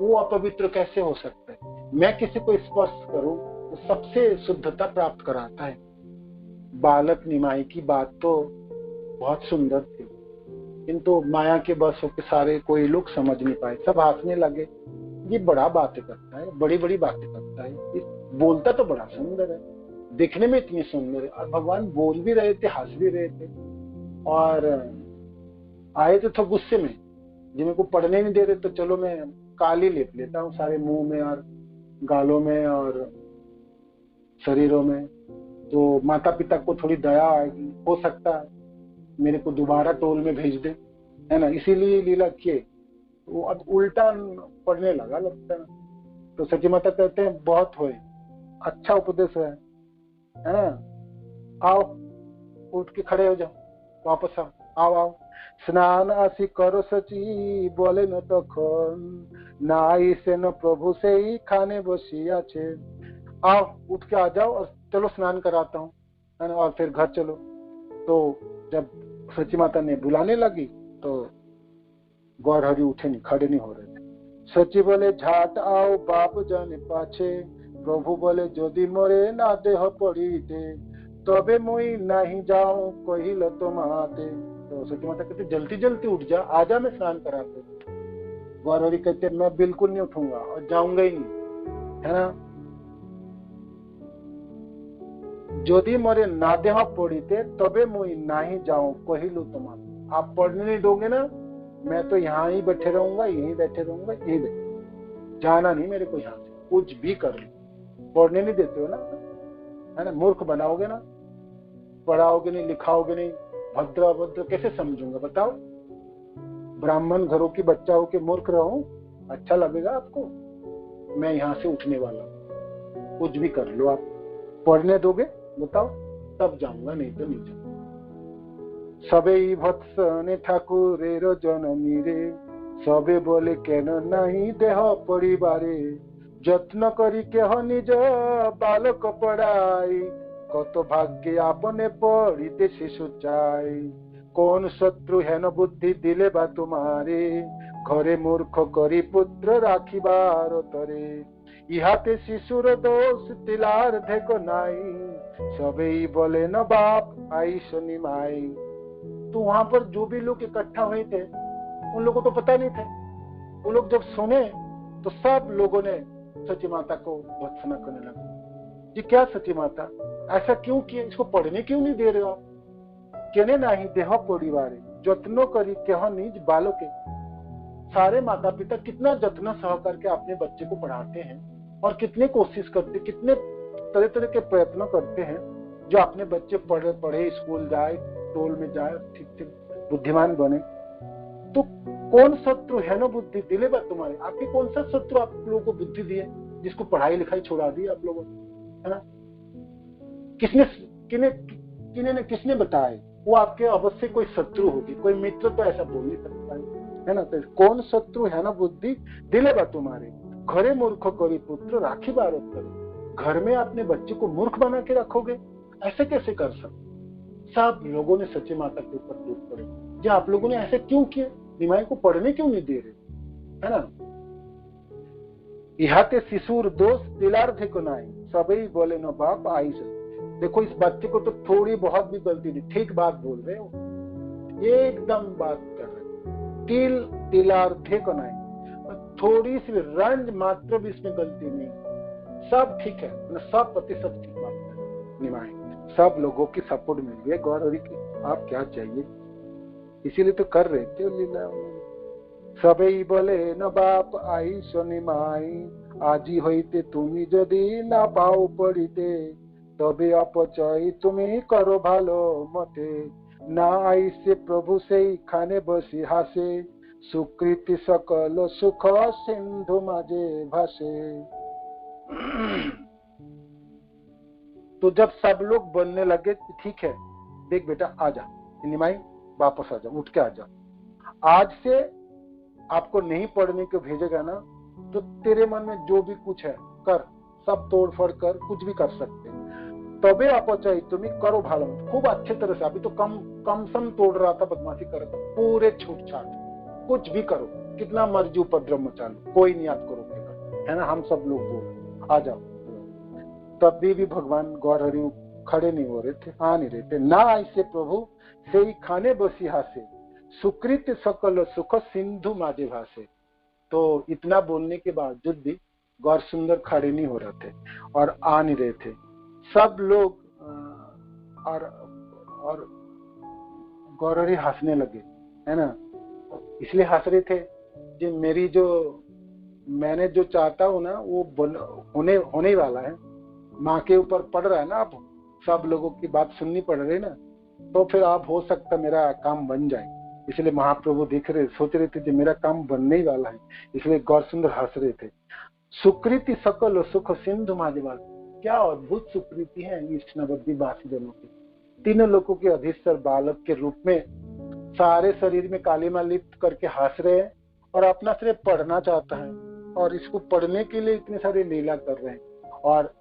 वो अपवित्र कैसे हो सकता है? मैं किसी को स्पर्श करूं तो सबसे शुद्धता प्राप्त कराता है। बालक निमाई की बात तो बहुत सुंदर थी, किंतु माया के बस होकर सारे कोई लोग समझ नहीं पाए, सब हंसने लगे। ये बड़ा बातें करता है, बड़ी बड़ी बातें करता है, बोलता तो बड़ा सुंदर है, दिखने में इतनी सुंदर है, और भगवान बोल भी रहे थे, हंस भी रहे थे, और आए तो गुस्से में, जिनको पढ़ने नहीं दे रहे तो चलो मैं काली लेप लेता हूँ सारे मुंह में और गालों में और शरीरों में, तो माता पिता को थोड़ी दया आएगी, हो सकता है मेरे को दोबारा टोल में भेज दे, है ना। इसीलिए लीला किए, वो अब उल्टा पढ़ने लगा लगता है। तो सची माता कहते हैं बहुत हुए, अच्छा उपदेश है ना। आओ उठ के खड़े हो जाओ, वापस आओ, आओ आओ। स्नान आसी करो सची बोले न तखन, नाई से न प्रभु से ही खाने बसिया छे। आओ उठ के आ जाओ और चलो स्नान कराता हूँ, है ना, और फिर घर चलो। तो जब सची माता ने बुलाने लगी तो गौर हरि उठे नहीं, खड़े नहीं हो रहे थे। सची बोले झाट आओ बाप जाने पाछे, प्रभु बोले यदि मोरे ना देह पड़ी दे, तबे मुई नहीं जाऊं कहिल तुम्हाते। तो सची माता कहते जल्दी जल्दी उठ जा, आजा मैं स्नान कराते। गौर हरि कहते मैं बिल्कुल नहीं उठूंगा और जाऊंगा ही नहीं, है ना। यदि मोरे ना देह पड़ीते तबे मुई नहीं जाऊं कहिलू तुम्हारा। आप पढ़ने नहीं दोगे ना, मैं तो यहाँ ही बैठे रहूंगा, यहीं बैठे रहूंगा, जाना नहीं मेरे को यहाँ से, कुछ भी कर लो। पढ़ने नहीं देते हो ना, है ना, मूर्ख बनाओगे ना, पढ़ाओगे नहीं, लिखाओगे नहीं, भद्र अभद्र कैसे समझूंगा बताओ। ब्राह्मण घरों की बच्चा हो के मूर्ख रहूं, अच्छा लगेगा आपको? मैं यहाँ से उठने वाला हूं, कुछ भी कर लो आप। पढ़ने दोगे बताओ, तब जाऊंगा, नहीं तो नहीं जाऊंगा। सबे भत्स ने ठाकुरेर जननी रे, सबे बोले केन नहीं देह परिवारे, যত্ন করি কেহ নিজ বালক পড়াই, কত ভাগ্যে আপনে পড়িতে শিশু চাই, কোন শত্রু হেন বুদ্ধি দিলে বা তোমারে, ঘরে মূর্খ করি পুত্র রাখিবার তরে, ইহাতে শিশুর দোষ তিলার দেখো নাই, সবেই বলে न बाप आई सुनी माई। तो वहां पर जो भी लोग इकट्ठा हुए थे उन लोगों को पता नहीं था। वो लोग जब सुने तो सब लोगों ने सची माता को भत्सना करने लगे। जी क्या सची माता, ऐसा क्यों किए, इसको पढ़ने क्यों नहीं दे रहे हो आप? केने नहीं देह परिवारे, जत्नो करी केह निज बालों के। सारे माता पिता कितना जत्न सह करके अपने बच्चे को पढ़ाते हैं और कितने कोशिश करते, कितने तरह तरह के प्रयत्न करते हैं जो अपने बच्चे पढ़े, स्कूल जाए, टोल में जाए, ठीक ठीक बुद्धिमान बने। तो कौन शत्रु है ना बुद्धि दिले बा तुम्हारे, आपके कौन सा शत्रु आप लोगों को बुद्धि दिए जिसको पढ़ाई लिखाई छोड़ा दी आप लोगों ने, है ना? किसने बताया? वो आपके अवश्य कोई शत्रु होगी, कोई मित्र तो ऐसा बोल नहीं सकता है ना? तो कौन शत्रु है ना बुद्धि दिले बा तुम्हारे, घरे मूर्ख करी पुत्र राखी बारत करे। घर में अपने बच्चे को मूर्ख बना के रखोगे, ऐसे कैसे कर सकते? सब लोगों ने सच्ची माता के ऊपर टूट पड़े, जो आप लोगों ने ऐसे क्यों किए, निमाई को पढ़ने क्यों नहीं दे रहे, है ना? इहाते शिशुर दोष दिलार्थे को नाई, सबई बोले न बाप आई से। देखो इस बच्चे को तो थोड़ी बहुत भी गलती नहीं, ठीक बात बोल रहे हो, एकदम बात कर रहे, तिलार्थे को नाई, थोड़ी सी रंज मात्र भी इसमें गलती नहीं, सब ठीक है, सब प्रतिशत ठीक बात है। निमाई सब लोगों की सपोर्ट मिल गई गौरवी की, आप क्या चाहिए, इसीलिए तो कर रहे थे लीला। सबई बोले न बाप आई शनि माई, আজি হইতে তুমি যদি না পাও পড়িতে, তবে অপচয় তুমি করো ভালো মতে, না আইসে প্রভু সেইখানে বসি হাসে, সুকৃতি সকল সুখ সিন্ধু মাঝে ভাসে। तो जब सब लोग बोलने लगे ठीक है, देख बेटा आ जा निमाई, वापस आ जा, उठ के आ जा, आज से आपको नहीं पढ़ने को भेजेगा ना, तो तेरे मन में जो भी कुछ है कर, सब तोड़ फोड़ कर, कुछ भी कर सकते हैं। तबे अपचय तुम्हें करो भालो, खूब अच्छे तरह से। अभी तो कम सम तोड़ रहा था, बदमाशी कर रहा था, पूरे छूट छाट, कुछ भी करो, कितना मर्जी उपद्रव मचा लो, कोई नहीं आपको रोकेगा, है ना? हम सब लोग बोल आ जाओ। तब भी भगवान गौर हरि खड़े नहीं हो रहे थे, आ नहीं रहे थे। ना ऐसे प्रभु से ही खाने बसी हासे, सुकृत सकल सुख सिंधु माधे भासे। तो इतना बोलने के बावजूद भी गौर सुंदर खड़े नहीं हो रहे थे और आ नहीं रहे थे सब लोग, और गौर हरि हंसने लगे, है ना? इसलिए हंस रहे थे कि मेरी जो मैंने जो चाहता हूं ना वो होने ही वाला है। माँ के ऊपर पड़ रहा है ना, अब सब लोगों की बात सुननी पड़ रही है ना, तो फिर आप हो सकता मेरा काम बन जाए। इसलिए महाप्रभु देख रहे, सोच रहे थे कि मेरा काम बनने ही वाला है, इसलिए गौर सुंदर हंस रहे थे। सुकृति सकल सुख सिंधु माधवाल, क्या अद्भुत सुकृति है इस नवद्वीप वासी जनों की। तीनों लोगों के अधीश्वर बालक के रूप में सारे शरीर में कालीमा लिप्त करके हंस रहे हैं और अपना सिर्फ पढ़ना चाहता है, और इसको पढ़ने के लिए इतने सारे लीला कर रहे हैं, और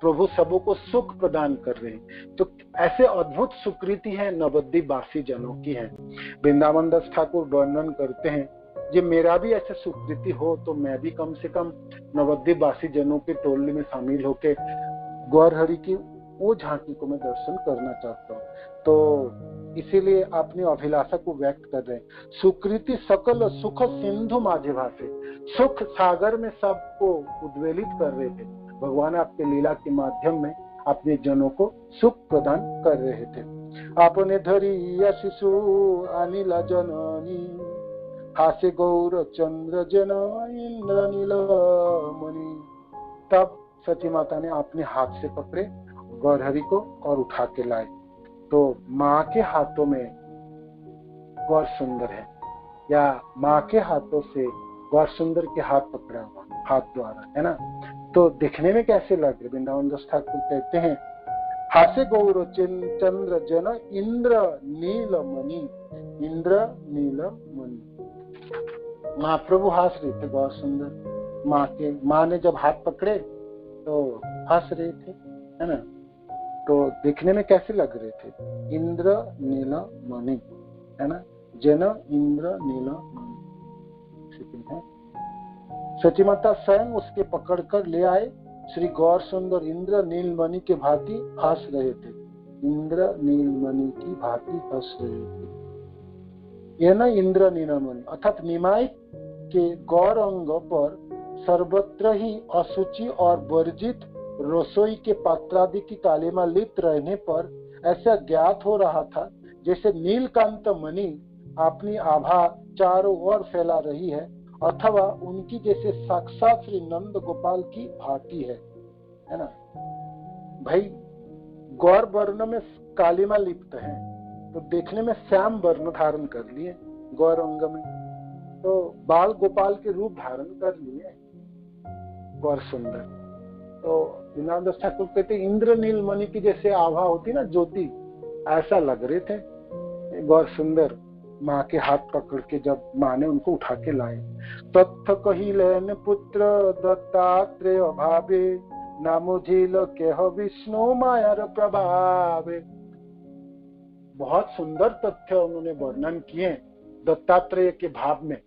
प्रभु सबों को सुख प्रदान कर रहे हैं। तो ऐसे अद्भुत सुकृति है नवद्वीप वासी जनों की है। वृंदावन दास ठाकुर वर्णन करते हैं, जे मेरा भी ऐसे सुकृति हो तो मैं भी कम से कम नवद्वीप वासी जनों के टोली में शामिल होके गौर हरि की वो झांकी को मैं दर्शन करना चाहता हूँ। तो इसीलिए अपनी अभिलाषा को व्यक्त कर रहे हैं। सुकृति सकल सुख सिंधु माझे भासे, सुख सागर में सबको उद्वेलित कर रहे थे। भगवान आपके लीला के माध्यम में अपने जनों को सुख प्रदान कर रहे थे। अपने धरिया शिशु अनिल जननी हास्य गौर चंद्र जन इंद्र नीलमणि। तब सती माता ने अपने हाथ से पकड़े गौरहरि को और उठा के लाए। तो माँ के हाथों में गौर सुंदर है, या माँ के हाथों से गौर सुंदर के हाथ पकड़ा हुआ हाथ द्वारा, है ना। तो दिखने में कैसे लग रहे? वृंदावन दास ठाकुर कहते हैं, हास्य गौर चंद्र जन इंद्र नीलमणि, इंद्र नीलमणि। महाप्रभु हंस रहे थे गौर सुंदर माँ ने जब हाथ पकड़े तो हंस रहे थे, है ना। तो दिखने में कैसे लग रहे थे? इंद्र नीलमणि, है ना, जन इंद्र नीलमणि। सची माता स्वयं उसके पकड़कर ले आए। श्री गौर सुंदर इंद्र नीलमणि के भांति हंस रहे थे, इंद्र नीलमणि की भांति हंस रहे थे। यह न इंद्र नीलमणि अर्थात निमाई के गौर अंग पर सर्वत्र ही अशुचि और वर्जित रसोई के पात्रादि की कालिमा लिप्त रहने पर ऐसा ज्ञात हो रहा था जैसे नीलकांत मणि अपनी आभा चारों ओर फैला रही है, अथवा उनकी जैसे साक्षात श्री नंद गोपाल की भांति है ना। भाई गौर वर्ण में कालिमा लिप्त है, तो देखने में श्याम वर्ण धारण कर लिए गौर अंग में, तो बाल गोपाल के रूप धारण कर लिए गौर सुंदर। तो वृंदावन दास ठाकुर कहते इंद्र नीलमणि की जैसे आभा होती ना, ज्योति, ऐसा लग रहे थे गौर सुंदर माँ के हाथ पकड़ के जब माँ ने उनको उठा के लाए। तत्थ कहिलेन पुत्र दत्तात्रेय भावे नामो झील केह विष्णु मायार प्रभावे। बहुत सुंदर तथ्य उन्होंने वर्णन किए दत्तात्रेय के भाव में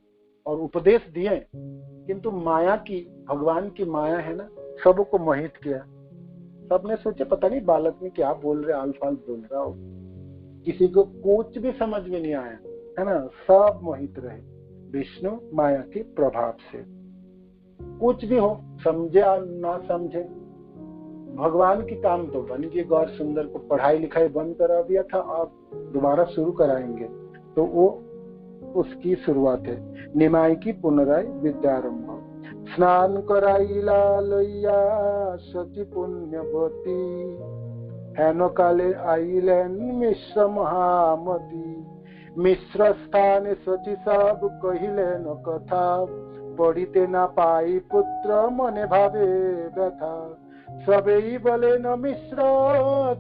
और उपदेश दिए, किंतु माया की, भगवान की माया है ना, सबको मोहित किया। सबने सोचे पता नहीं बालक में क्या बोल रहे, आल-फाल बोल रहा हो, किसी को कुछ भी समझ में नहीं आया, है ना। सब मोहित रहे विष्णु माया के प्रभाव से। कुछ भी हो, समझे या ना समझे, भगवान की काम तो बन गई। गौर सुंदर को पढ़ाई लिखाई बंद करा दिया था, अब दोबारा शुरू कराएंगे, तो वो उसकी शुरुआत है। निमाई की पुनराय विद्यारंभ। स्नान कराइला लैया सती पुण्यवती हेन काले आइलेन मिश्र महामती। मिश्र स्थान सची सब कहिले न कथा पढ़िते ना पाई पुत्र मने भावे व्यथा। सबई बोले न मिश्र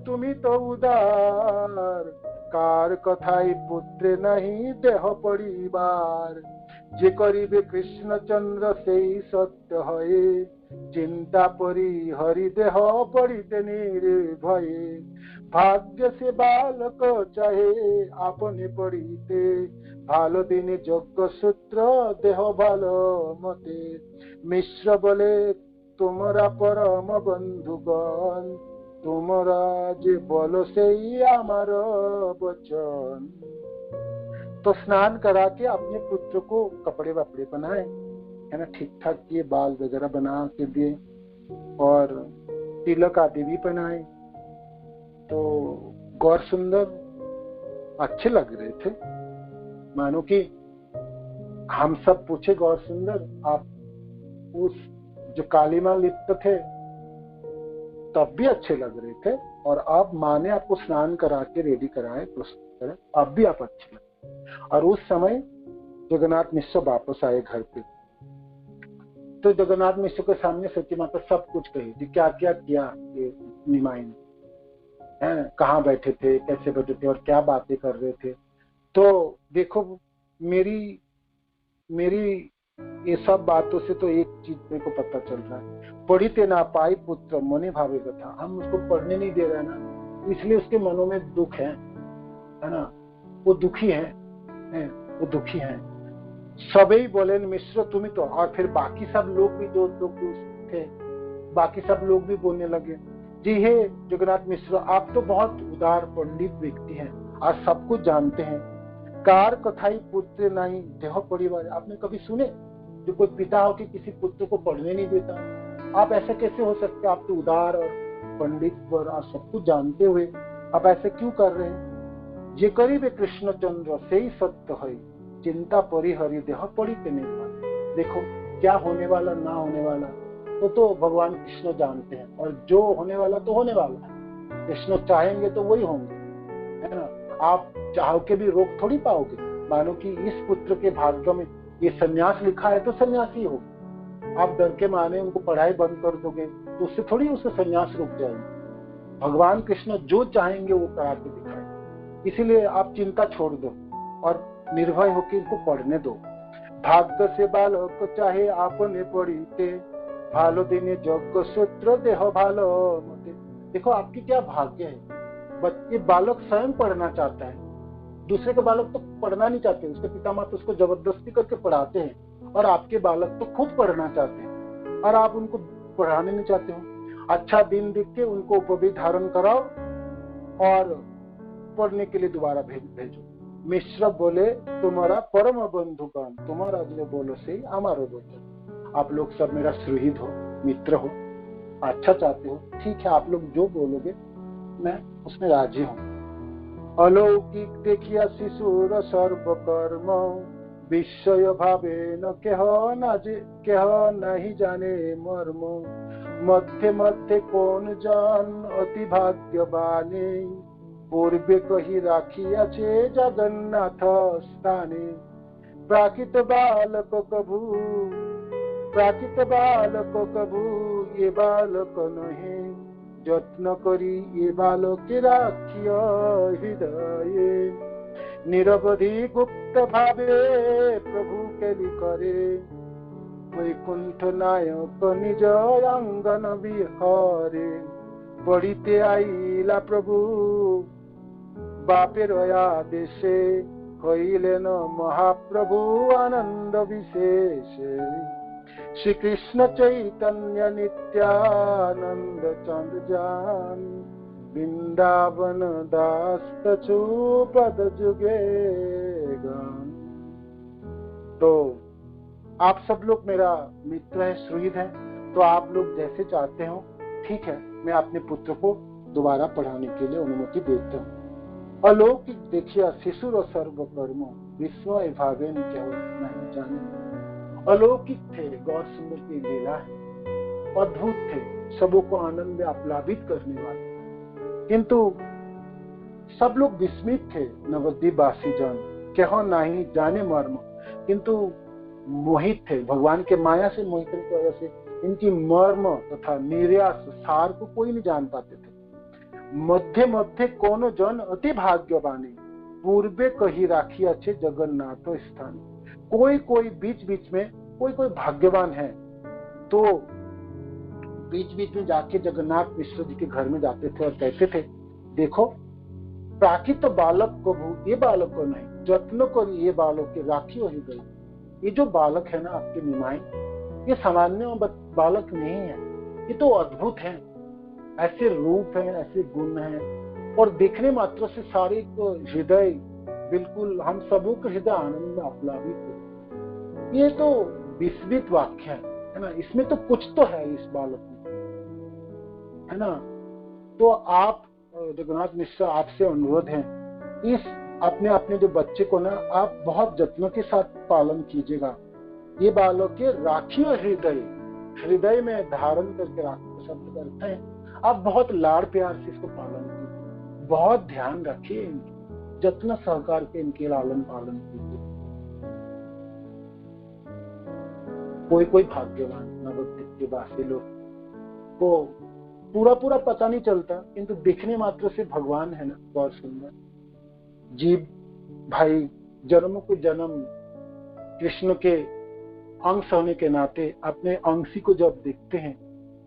तुमी तो उदार कार कथाई पुत्र नहीं देह परिवार। जे करिबे कृष्ण चंद्र से सत्य है चिंता परि हरि देह पड़िते निर्भय। भाग्य से बालक चाहे आपने पढ़िते भालो दिन यज्ञ सूत्र देह भालो मते। मिश्र बोले तुमरा परम बंधुगण तुमरा जे बोलो से आमार वचन। तो स्नान करा के अपने पुत्र को कपड़े वपड़े बनाए, है ना, ठीक ठाक किए, बाल वगैरह बना के दिए और तिलक आदि भी पहनाए। तो गौर सुंदर अच्छे लग रहे थे, मानो कि हम सब पूछे गौर सुंदर आप उस जो कालीमा लिप्त थे तब भी अच्छे लग रहे थे, और अब माँ ने आपको स्नान करा के रेडी कराए, प्रस्तुत करे, अब भी आप अच्छे लगे। और उस समय जगन्नाथ मिश्र वापस आए घर पे, तो जगन्नाथ मिश्र के सामने सती माता सब कुछ कही थी, क्या क्या किया ये निमाई ने, है कहाँ बैठे थे, कैसे बैठे थे और क्या बातें कर रहे थे। तो देखो मेरी ये सब बातों से तो एक चीज मेरे को पता चल रहा है, पढ़िते ना पाई पुत्र मने भावेगा था। हम उसको पढ़ने नहीं दे रहे ना, इसलिए उसके मनों में दुख है ना, वो दुखी है वो दुखी है। सबई बोले मिश्र तुम्हें तो, और फिर बाकी सब लोग भी जो लोग थे बाकी सब लोग भी बोलने लगे, जी हे जगन्नाथ मिश्र आप तो बहुत उदार पंडित व्यक्ति हैं, आज सब कुछ जानते हैं। कार कथाई पुत्र नहीं देह परिवार। आपने कभी सुने जो कोई पिता हो कि किसी पुत्र को पढ़ने नहीं देता? आप ऐसा कैसे हो सकते? आप तो उदार और पंडित वर आप सब कुछ जानते हुए आप ऐसे क्यों कर रहे हैं? जे करीबे कृष्णचंद्र से ही सत्य है, चिंता परिहरि देह पड़ी के नहीं पाए। देखो क्या होने वाला ना होने वाला तो भगवान कृष्ण जानते हैं, और जो होने वाला तो होने वाला है। कृष्ण चाहेंगे तो वही होंगे, है ना। आप चाहो के भी रोक थोड़ी पाओगे। मानो कि इस पुत्र के भाग्य में ये सन्यास लिखा है तो सन्यासी होगा। आप डर के माने उनको पढ़ाई बंद कर दोगे तो उससे थोड़ी उसका सन्यास रुक जाएगी। भगवान कृष्ण जो चाहेंगे वो करा के दिखाएंगे। इसीलिए आप चिंता छोड़ दो और निर्भय होकर इनको पढ़ने दो। भाग्य से बालक चाहे आपने पढ़ीते, भालो देने जग सूत्र देह भालो मते। देखो आपकी क्या भाग्य है। ये बालक स्वयं पढ़ना चाहता है, दूसरे के बालक तो पढ़ना नहीं चाहते, उसके पिता माता उसको जबरदस्ती करके पढ़ाते हैं। और आपके बालक तो खुद पढ़ना चाहते हैं और आप उनको पढ़ाने नहीं चाहते हो। अच्छा दिन देख के उनको उपवी धारण कराओ और पढ़ने के लिए दोबारा भेजो। मिश्र बोले तुम्हारा परम बंधुगण, तुम्हारा जो बोलो से हमारो बोलो। आप लोग सब मेरा सुहृद हो, मित्र हो, अच्छा चाहते हो, ठीक है। आप लोग जो बोलोगे मैं उसमें राजी हूँ। अलौकिक देखिया शिशुर सर्व कर्म, विषय भावे न केह नहीं जाने मर्म। मध्य मध्य कौन जान अति भाग्यवाने, पूर्वे कही राखिया छे जगन्नाथ स्थाने। प्राकृत बालक कभू ये बालक नहे, যত্ন করি এ বালকে রাখিয়া হৃদয়ে। নিরবধি গুপ্ত ভাবে প্রভু কেলি করে, বৈকুণ্ঠ নায়ক নিজ অঙ্গন বিহরে। পড়িতে আইলা প্রভু বাপের আদেশে, হইলেন মহাপ্রভু আনন্দ বিশেষে। श्री कृष्ण चैतन्य नित्यानंद चंद्र जान, वृंदावन दास तछु पद जुगे गान। तो आप सब लोग मेरा मित्र है, सुहृद है, तो आप लोग जैसे चाहते हो ठीक है, मैं अपने पुत्र को दोबारा पढ़ाने के लिए अनुमति देता हूँ। अलौकिक देखिए शिशुर और सर्व कर्म, विश्व भागे क्या नहीं जाने। अलौकिक थे, गौर सुंदर की लीला है, अद्भुत थे, सबों को आनंद में आप्लावित करने वाले। किंतु सब लोग विस्मित थे। नवद्वीपवासी जन कहो नहीं जाने मर्म, किंतु मोहित थे, भगवान के माया से मोहित की वजह से इनकी मर्म तथा निर्यास सार को कोई नहीं जान पाते थे। मध्य मध्य कोनो जन अति भाग्यवानी, पूर्वे कही राखी अच्छे जगन्नाथ स्थान। कोई बीच बीच में कोई भाग्यवान है तो बीच बीच में जाके जगन्नाथ मिश्र जी के घर में जाते थे और कहते थे देखो प्राकृत बालक को ये बालक को नहीं, जत्न को ये बालक के राखी हो गई। ये जो बालक है ना आपके निमाई, ये सामान्य बालक नहीं है, ये तो अद्भुत है। ऐसे रूप है, ऐसे गुण है, और देखने मात्र से सारे हृदय बिल्कुल हम सबों के हृदय आनंद में आप्लावित है। ये तो विस्मित वाक्य है ना, इसमें तो कुछ तो है इस बालक में, है ना। तो आप जगन्नाथ मिश्र आपसे अनुरोध है, इस अपने जो बच्चे को ना आप बहुत जत्नों के साथ पालन कीजिएगा। ये बालक के राखियो हृदय में धारण करके राखी शब्द का अर्थ है आप बहुत लाड़ प्यार से इसको पालन कीजिए, बहुत ध्यान रखिए, जत्न सहकार के इनके लालन पालन कीजिए। कोई भाग्यवान नवद्वीपवासी लोग को पूरा पता नहीं चलता, किंतु दिखने मात्र से भगवान है ना, बहुत सुंदर जीव भाई। जन्म को जन्म कृष्ण के अंश होने के नाते अपने अंशी को जब देखते हैं,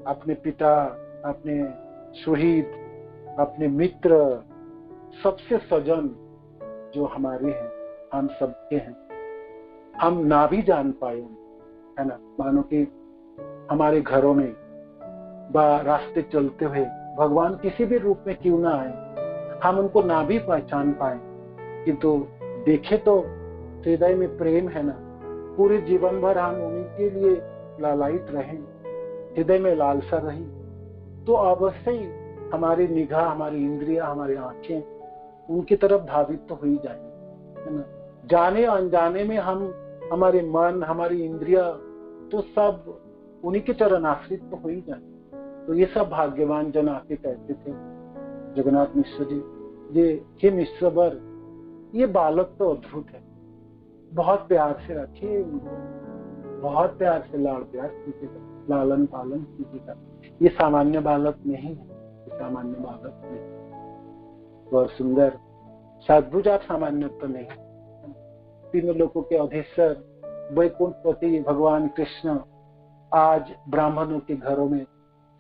अपने पिता, अपने सुहृद, अपने मित्र, सबसे सजन जो हमारे हैं, हम सबके हैं, हम ना भी जान पाए, है ना। मानो कि हमारे घरों में रास्ते चलते हुए भगवान किसी भी रूप में क्यों ना आए, हम उनको ना भी पहचान पाए, किंतु देखे तो हृदय में प्रेम है ना, पूरे जीवन भर हम उन्हीं के लिए लालायित रहें, हृदय में लालसा रही, तो अवश्य ही हमारी निगाह, हमारी इंद्रिया, हमारी आंखें उनकी तरफ धावित तो हो ही जाएंगे, है ना। जाने अनजाने में हम, हमारे मन, हमारी इंद्रिया तो सब उन्हीं के चरण आश्रित तो हो ही जाएंगे। तो ये सब भाग्यवान जन आके कहते थे जगन्नाथ मिश्र जी, ये हे मिश्रवर, ये बालक तो अद्भुत है, बहुत प्यार से रखिए उनको, बहुत प्यार से लाड़ प्यार कीजिएगा, लालन पालन कीजिएगा। ये सामान्य बालक नहीं है, ये सामान्य बालक नहीं, बहुत सुंदर सद्भुज, आप सामान्य तो नहीं। तीनों लोगों के अधीश्वर वैकुंठपति भगवान कृष्ण आज ब्राह्मणों के घरों में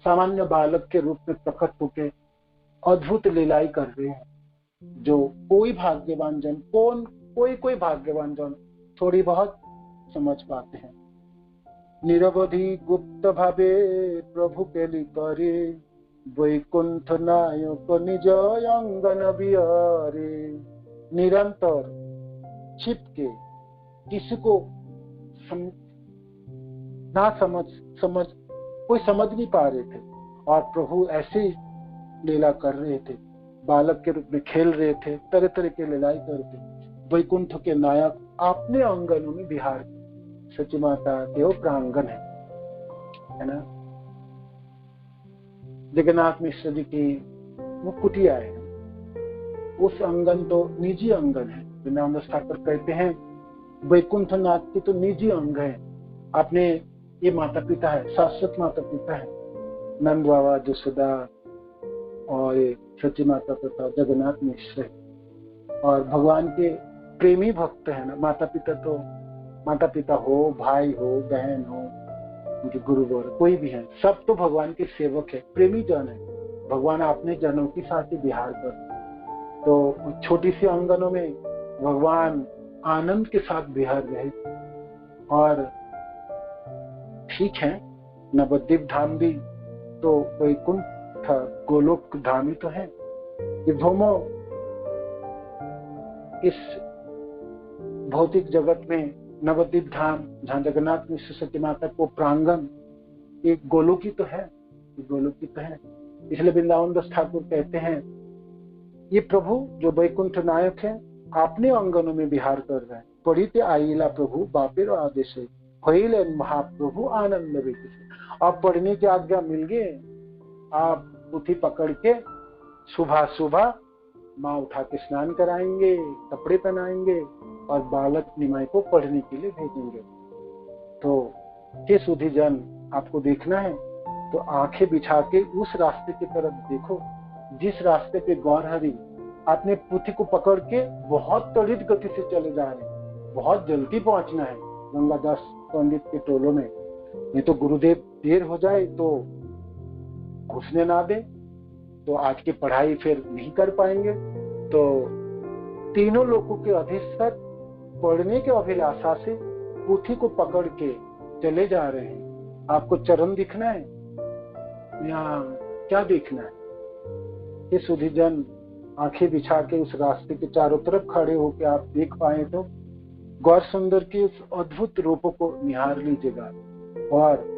सामान्य बालक के रूप में प्रकट होकर अद्भुत लीलाएं कर रहे हैं, जो कोई भाग्यवान जन, कोई भाग्यवान जन थोड़ी बहुत समझ पाते हैं। निरवधि गुप्त भावे प्रभु के लिकरे, वैकुंठ नायक निज अंगन बिहारे। निरंतर छिप के, किसी को ना समझ कोई समझ नहीं पा रहे थे, और प्रभु ऐसी लीला कर रहे थे, बालक के रूप में खेल रहे थे, तरह तरह के लीलाएं करते। वैकुंठ के नायक अपने आंगनों में बिहार, सची माता के वो प्रांगण है ना। जगन्नाथ मिश्र जी की वो कुटिया है, उस आंगन तो निजी आंगन है। वृंदावन दास ठाकुर कहते हैं वैकुंठ नाथ की तो निजी अंग है, अपने ये माता पिता है, शाश्वत माता पिता है, नंद बाबा, जसोदा और सची माता पिता जगन्नाथ मिश्र, और भगवान के प्रेमी भक्त है ना। माता पिता हो, भाई हो, बहन हो, उनके गुरुवर कोई भी है, सब तो भगवान के सेवक है, प्रेमी जन है। भगवान अपने जनों के साथ ही विहार कर, तो छोटी सी आंगनों में भगवान आनंद के साथ विहार रहे। और ठीक है, नवद्वीप धाम भी तो वैकुंठ गोलोक धाम ही तो है। ये दोनों इस भौतिक जगत में नवद्वीप धाम, जहाँ जगन्नाथ मिश्र सती माता को प्रांगण, एक गोलोकी तो है, गोलोकी तो है। इसलिए वृंदावन दास ठाकुर कहते हैं ये प्रभु जो वैकुंठ नायक है अपने अंगनों में विहार कर रहे हैं। पढ़िते आइला प्रभु बापेर आदेश, होइले महाप्रभु आनंद विकसित। अब पढ़ने की आज्ञा मिल गई, आप पुथी पकड़ के सुबह माँ उठा के स्नान कराएंगे, कपड़े पहनाएंगे और बालक निमाई को पढ़ने के लिए भेजेंगे। तो हे सुधी जन, आपको देखना है तो आंखें बिछा के उस रास्ते की तरफ देखो जिस रास्ते पे गौरहरि अपने पुथी को पकड़ के बहुत त्वरित गति से चले जा रहे हैं। बहुत जल्दी पहुंचना है गंगादास पंडित के टोलों में, नहीं तो गुरुदेव देर हो जाए तो घुसने ना दे, तो आज की पढ़ाई फिर नहीं कर पाएंगे। तो तीनों लोगों के अधीश्वर पढ़ने के अभिलाषा से पुथी को पकड़ के चले जा रहे हैं। आपको चरण दिखना है या क्या देखना है? ये सुधी जन आंखें बिछा के उस रास्ते के चारों तरफ खड़े होकर आप देख पाए तो गौर सुंदर के उस अद्भुत रूपों को निहार लीजिएगा। और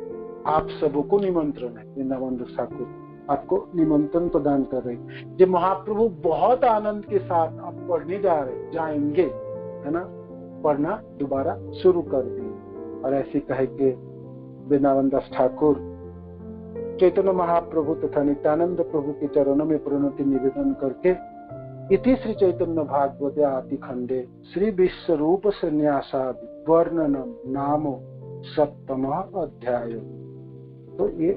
आप सबको निमंत्रण है, वृंदावन दास ठाकुर आपको निमंत्रण प्रदान कर रहे हैं। जब महाप्रभु बहुत आनंद के साथ आप पढ़ने जाएंगे, है ना, पढ़ना दोबारा शुरू कर दिए। और ऐसे कहे के वृंदावन दास ठाकुर चैतन्य महाप्रभु तथा नित्यानंद प्रभु के चरणों में प्रणति निवेदन करके इति श्री चैतन्य भागवते आदि खंडे श्री विश्व रूप संन्यासादि वर्णनम नामो सप्तम अध्याय। तो ये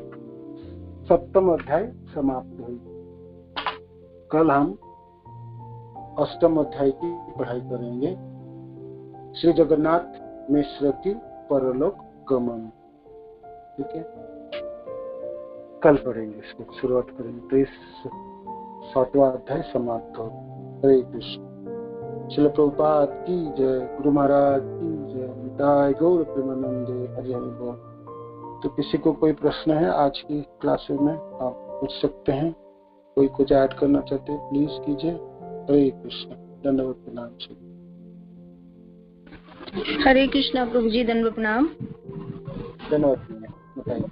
सप्तम अध्याय समाप्त हुई। कल हम अष्टम अध्याय की पढ़ाई करेंगे, श्री जगन्नाथ मिश्र की परलोक गमन। ठीक है, कल पढ़ेंगे, इसको शुरुआत करेंगे। तो इस 7वां अध्याय समाप्त हो। हरे कृष्ण। श्रील प्रभुपाद की जय, गुरु महाराज की जय, निताय गौर प्रेमानंदे, हरि हरि बोल। तो किसी को कोई प्रश्न है आज की क्लास में आप पूछ सकते हैं। कोई कुछ ऐड करना चाहते हैं प्लीज कीजिए। हरे कृष्ण। दंडवत प्रणाम। हरे कृष्णा प्रभु जी, दंडवत प्रणाम। धन्यवाद। बताइए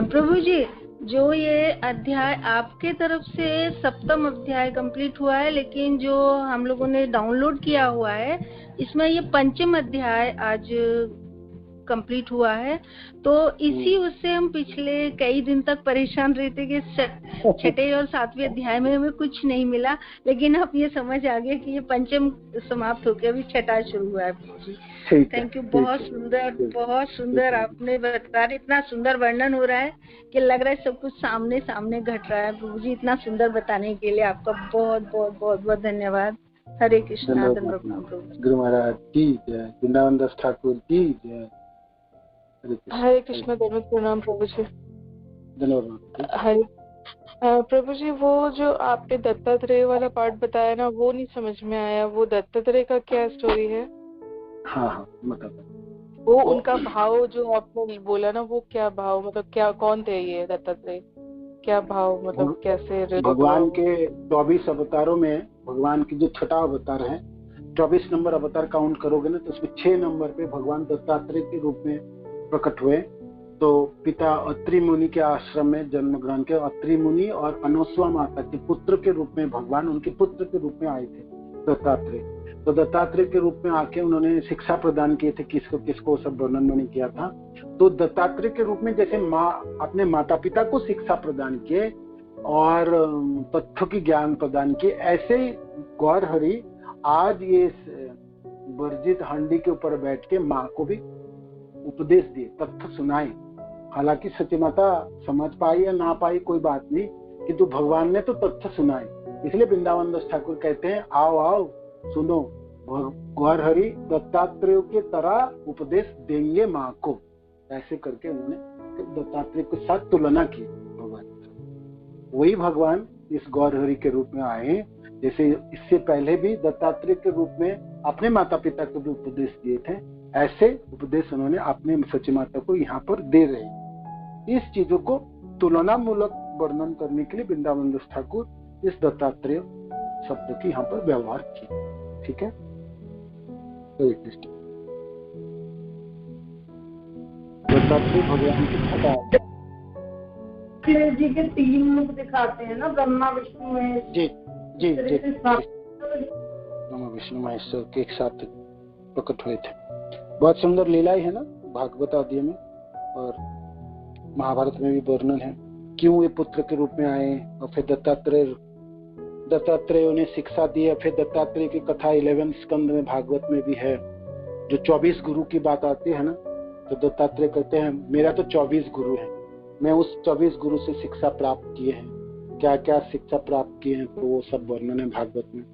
प्रभु जी, जो ये अध्याय आपके तरफ से सप्तम अध्याय कंप्लीट हुआ है, लेकिन जो हम लोगों ने डाउनलोड किया हुआ है इसमें ये पंचम अध्याय आज कंप्लीट हुआ है। तो इसी उससे हम पिछले कई दिन तक परेशान रहते कि छठे और सातवें अध्याय में हमें कुछ नहीं मिला, लेकिन अब ये समझ आ गया कि ये पंचम समाप्त होकर अभी छठा शुरू हुआ है। थैंक यू, बहुत सुंदर आपने बता, इतना सुंदर वर्णन हो रहा है कि लग रहा है सब कुछ सामने सामने घट रहा है। प्रभु जी इतना सुंदर बताने के लिए आपका बहुत बहुत बहुत बहुत धन्यवाद। हरे कृष्णा। गुरु महाराज की जय, वृंदावन दास ठाकुर की जय। हरे कृष्णा। धन्यवाद, प्रणाम प्रभु जी। धन्यवाद। हरे प्रभु जी, वो जो आपने दत्तात्रेय वाला पार्ट बताया ना, वो नहीं समझ में आया। वो दत्तात्रेय का क्या स्टोरी है? हाँ मतलब वो उनका भाव जो आपने बोला ना, वो क्या भाव, मतलब क्या, कौन थे ये दत्तात्रेय? क्या भाव, मतलब कैसे? भगवान के 24 अवतारों में भगवान की जो छठा अवतार है, 24 नंबर अवतार काउंट करोगे ना तो उसमें 6 नंबर पे भगवान दत्तात्रेय के रूप में प्रकट हुए। तो पिता अत्रि मुनि के आश्रम में जन्म ग्रहण के अत्रि मुनि और अनसुआ माता के पुत्र के रूप में भगवान उनके पुत्र के रूप में आए थे दत्तात्रेय। तो दत्तात्रेय के रूप में आके उन्होंने शिक्षा प्रदान किए थे, किसको किसको, सब वर्णन मैंने किया था। तो दत्तात्रेय के रूप में जैसे माँ अपने माता पिता को शिक्षा प्रदान किए और तथ्यों की ज्ञान प्रदान किए, ऐसे ही गौर हरि आज ये वर्जित हंडी के ऊपर बैठ के माँ को भी उपदेश दिए, तथ्य सुनाए। हालांकि सची माता समझ पाई या ना पाई कोई बात नहीं, किंतु भगवान ने तो तथ्य सुनाए। इसलिए वृंदावन दास ठाकुर कहते हैं, आओ आओ सुनो, गौर हरि दत्तात्रेय के तरह उपदेश देंगे माँ को। ऐसे करके उन्होंने दत्तात्रेय के साथ तुलना की भगवान। वही भगवान इस गौर हरि के रूप में आए, जैसे इससे पहले भी दत्तात्रेय के रूप में अपने माता पिता को भी उपदेश दिए थे, ऐसे उपदेश उन्होंने अपने सची माता को यहाँ पर दे रहे हैं। इस चीजों को तुलना मूलक वर्णन करने के लिए वृंदावन दास ठाकुर इस दत्तात्रेय शब्द की यहाँ पर व्यवहार किया। ठीक है, हरे कृष्ण। दत्तात्रेय भगवान की छठा जी के 3 मुख दिखाते हैं ना, ब्रह्मा विष्णु महेश। जी जी जी, ब्रह्मा विष्णु महेश्वर के एक साथ प्रकट हुए थे। बहुत सुंदर लीलाएं है ना भागवत आदि में, और महाभारत में भी वर्णन है क्यों ये पुत्र के रूप में आए। और फिर दत्तात्रेय ने शिक्षा दी है। फिर दत्तात्रेय की कथा 11 स्कंद में भागवत में भी है। जो 24 गुरु की बात आती है ना, तो दत्तात्रेय कहते हैं मेरा तो 24 गुरु है, मैं उस 24 गुरु से शिक्षा प्राप्त किए हैं। क्या क्या शिक्षा प्राप्त किए हैं तो वो सब वर्णन है भागवत में।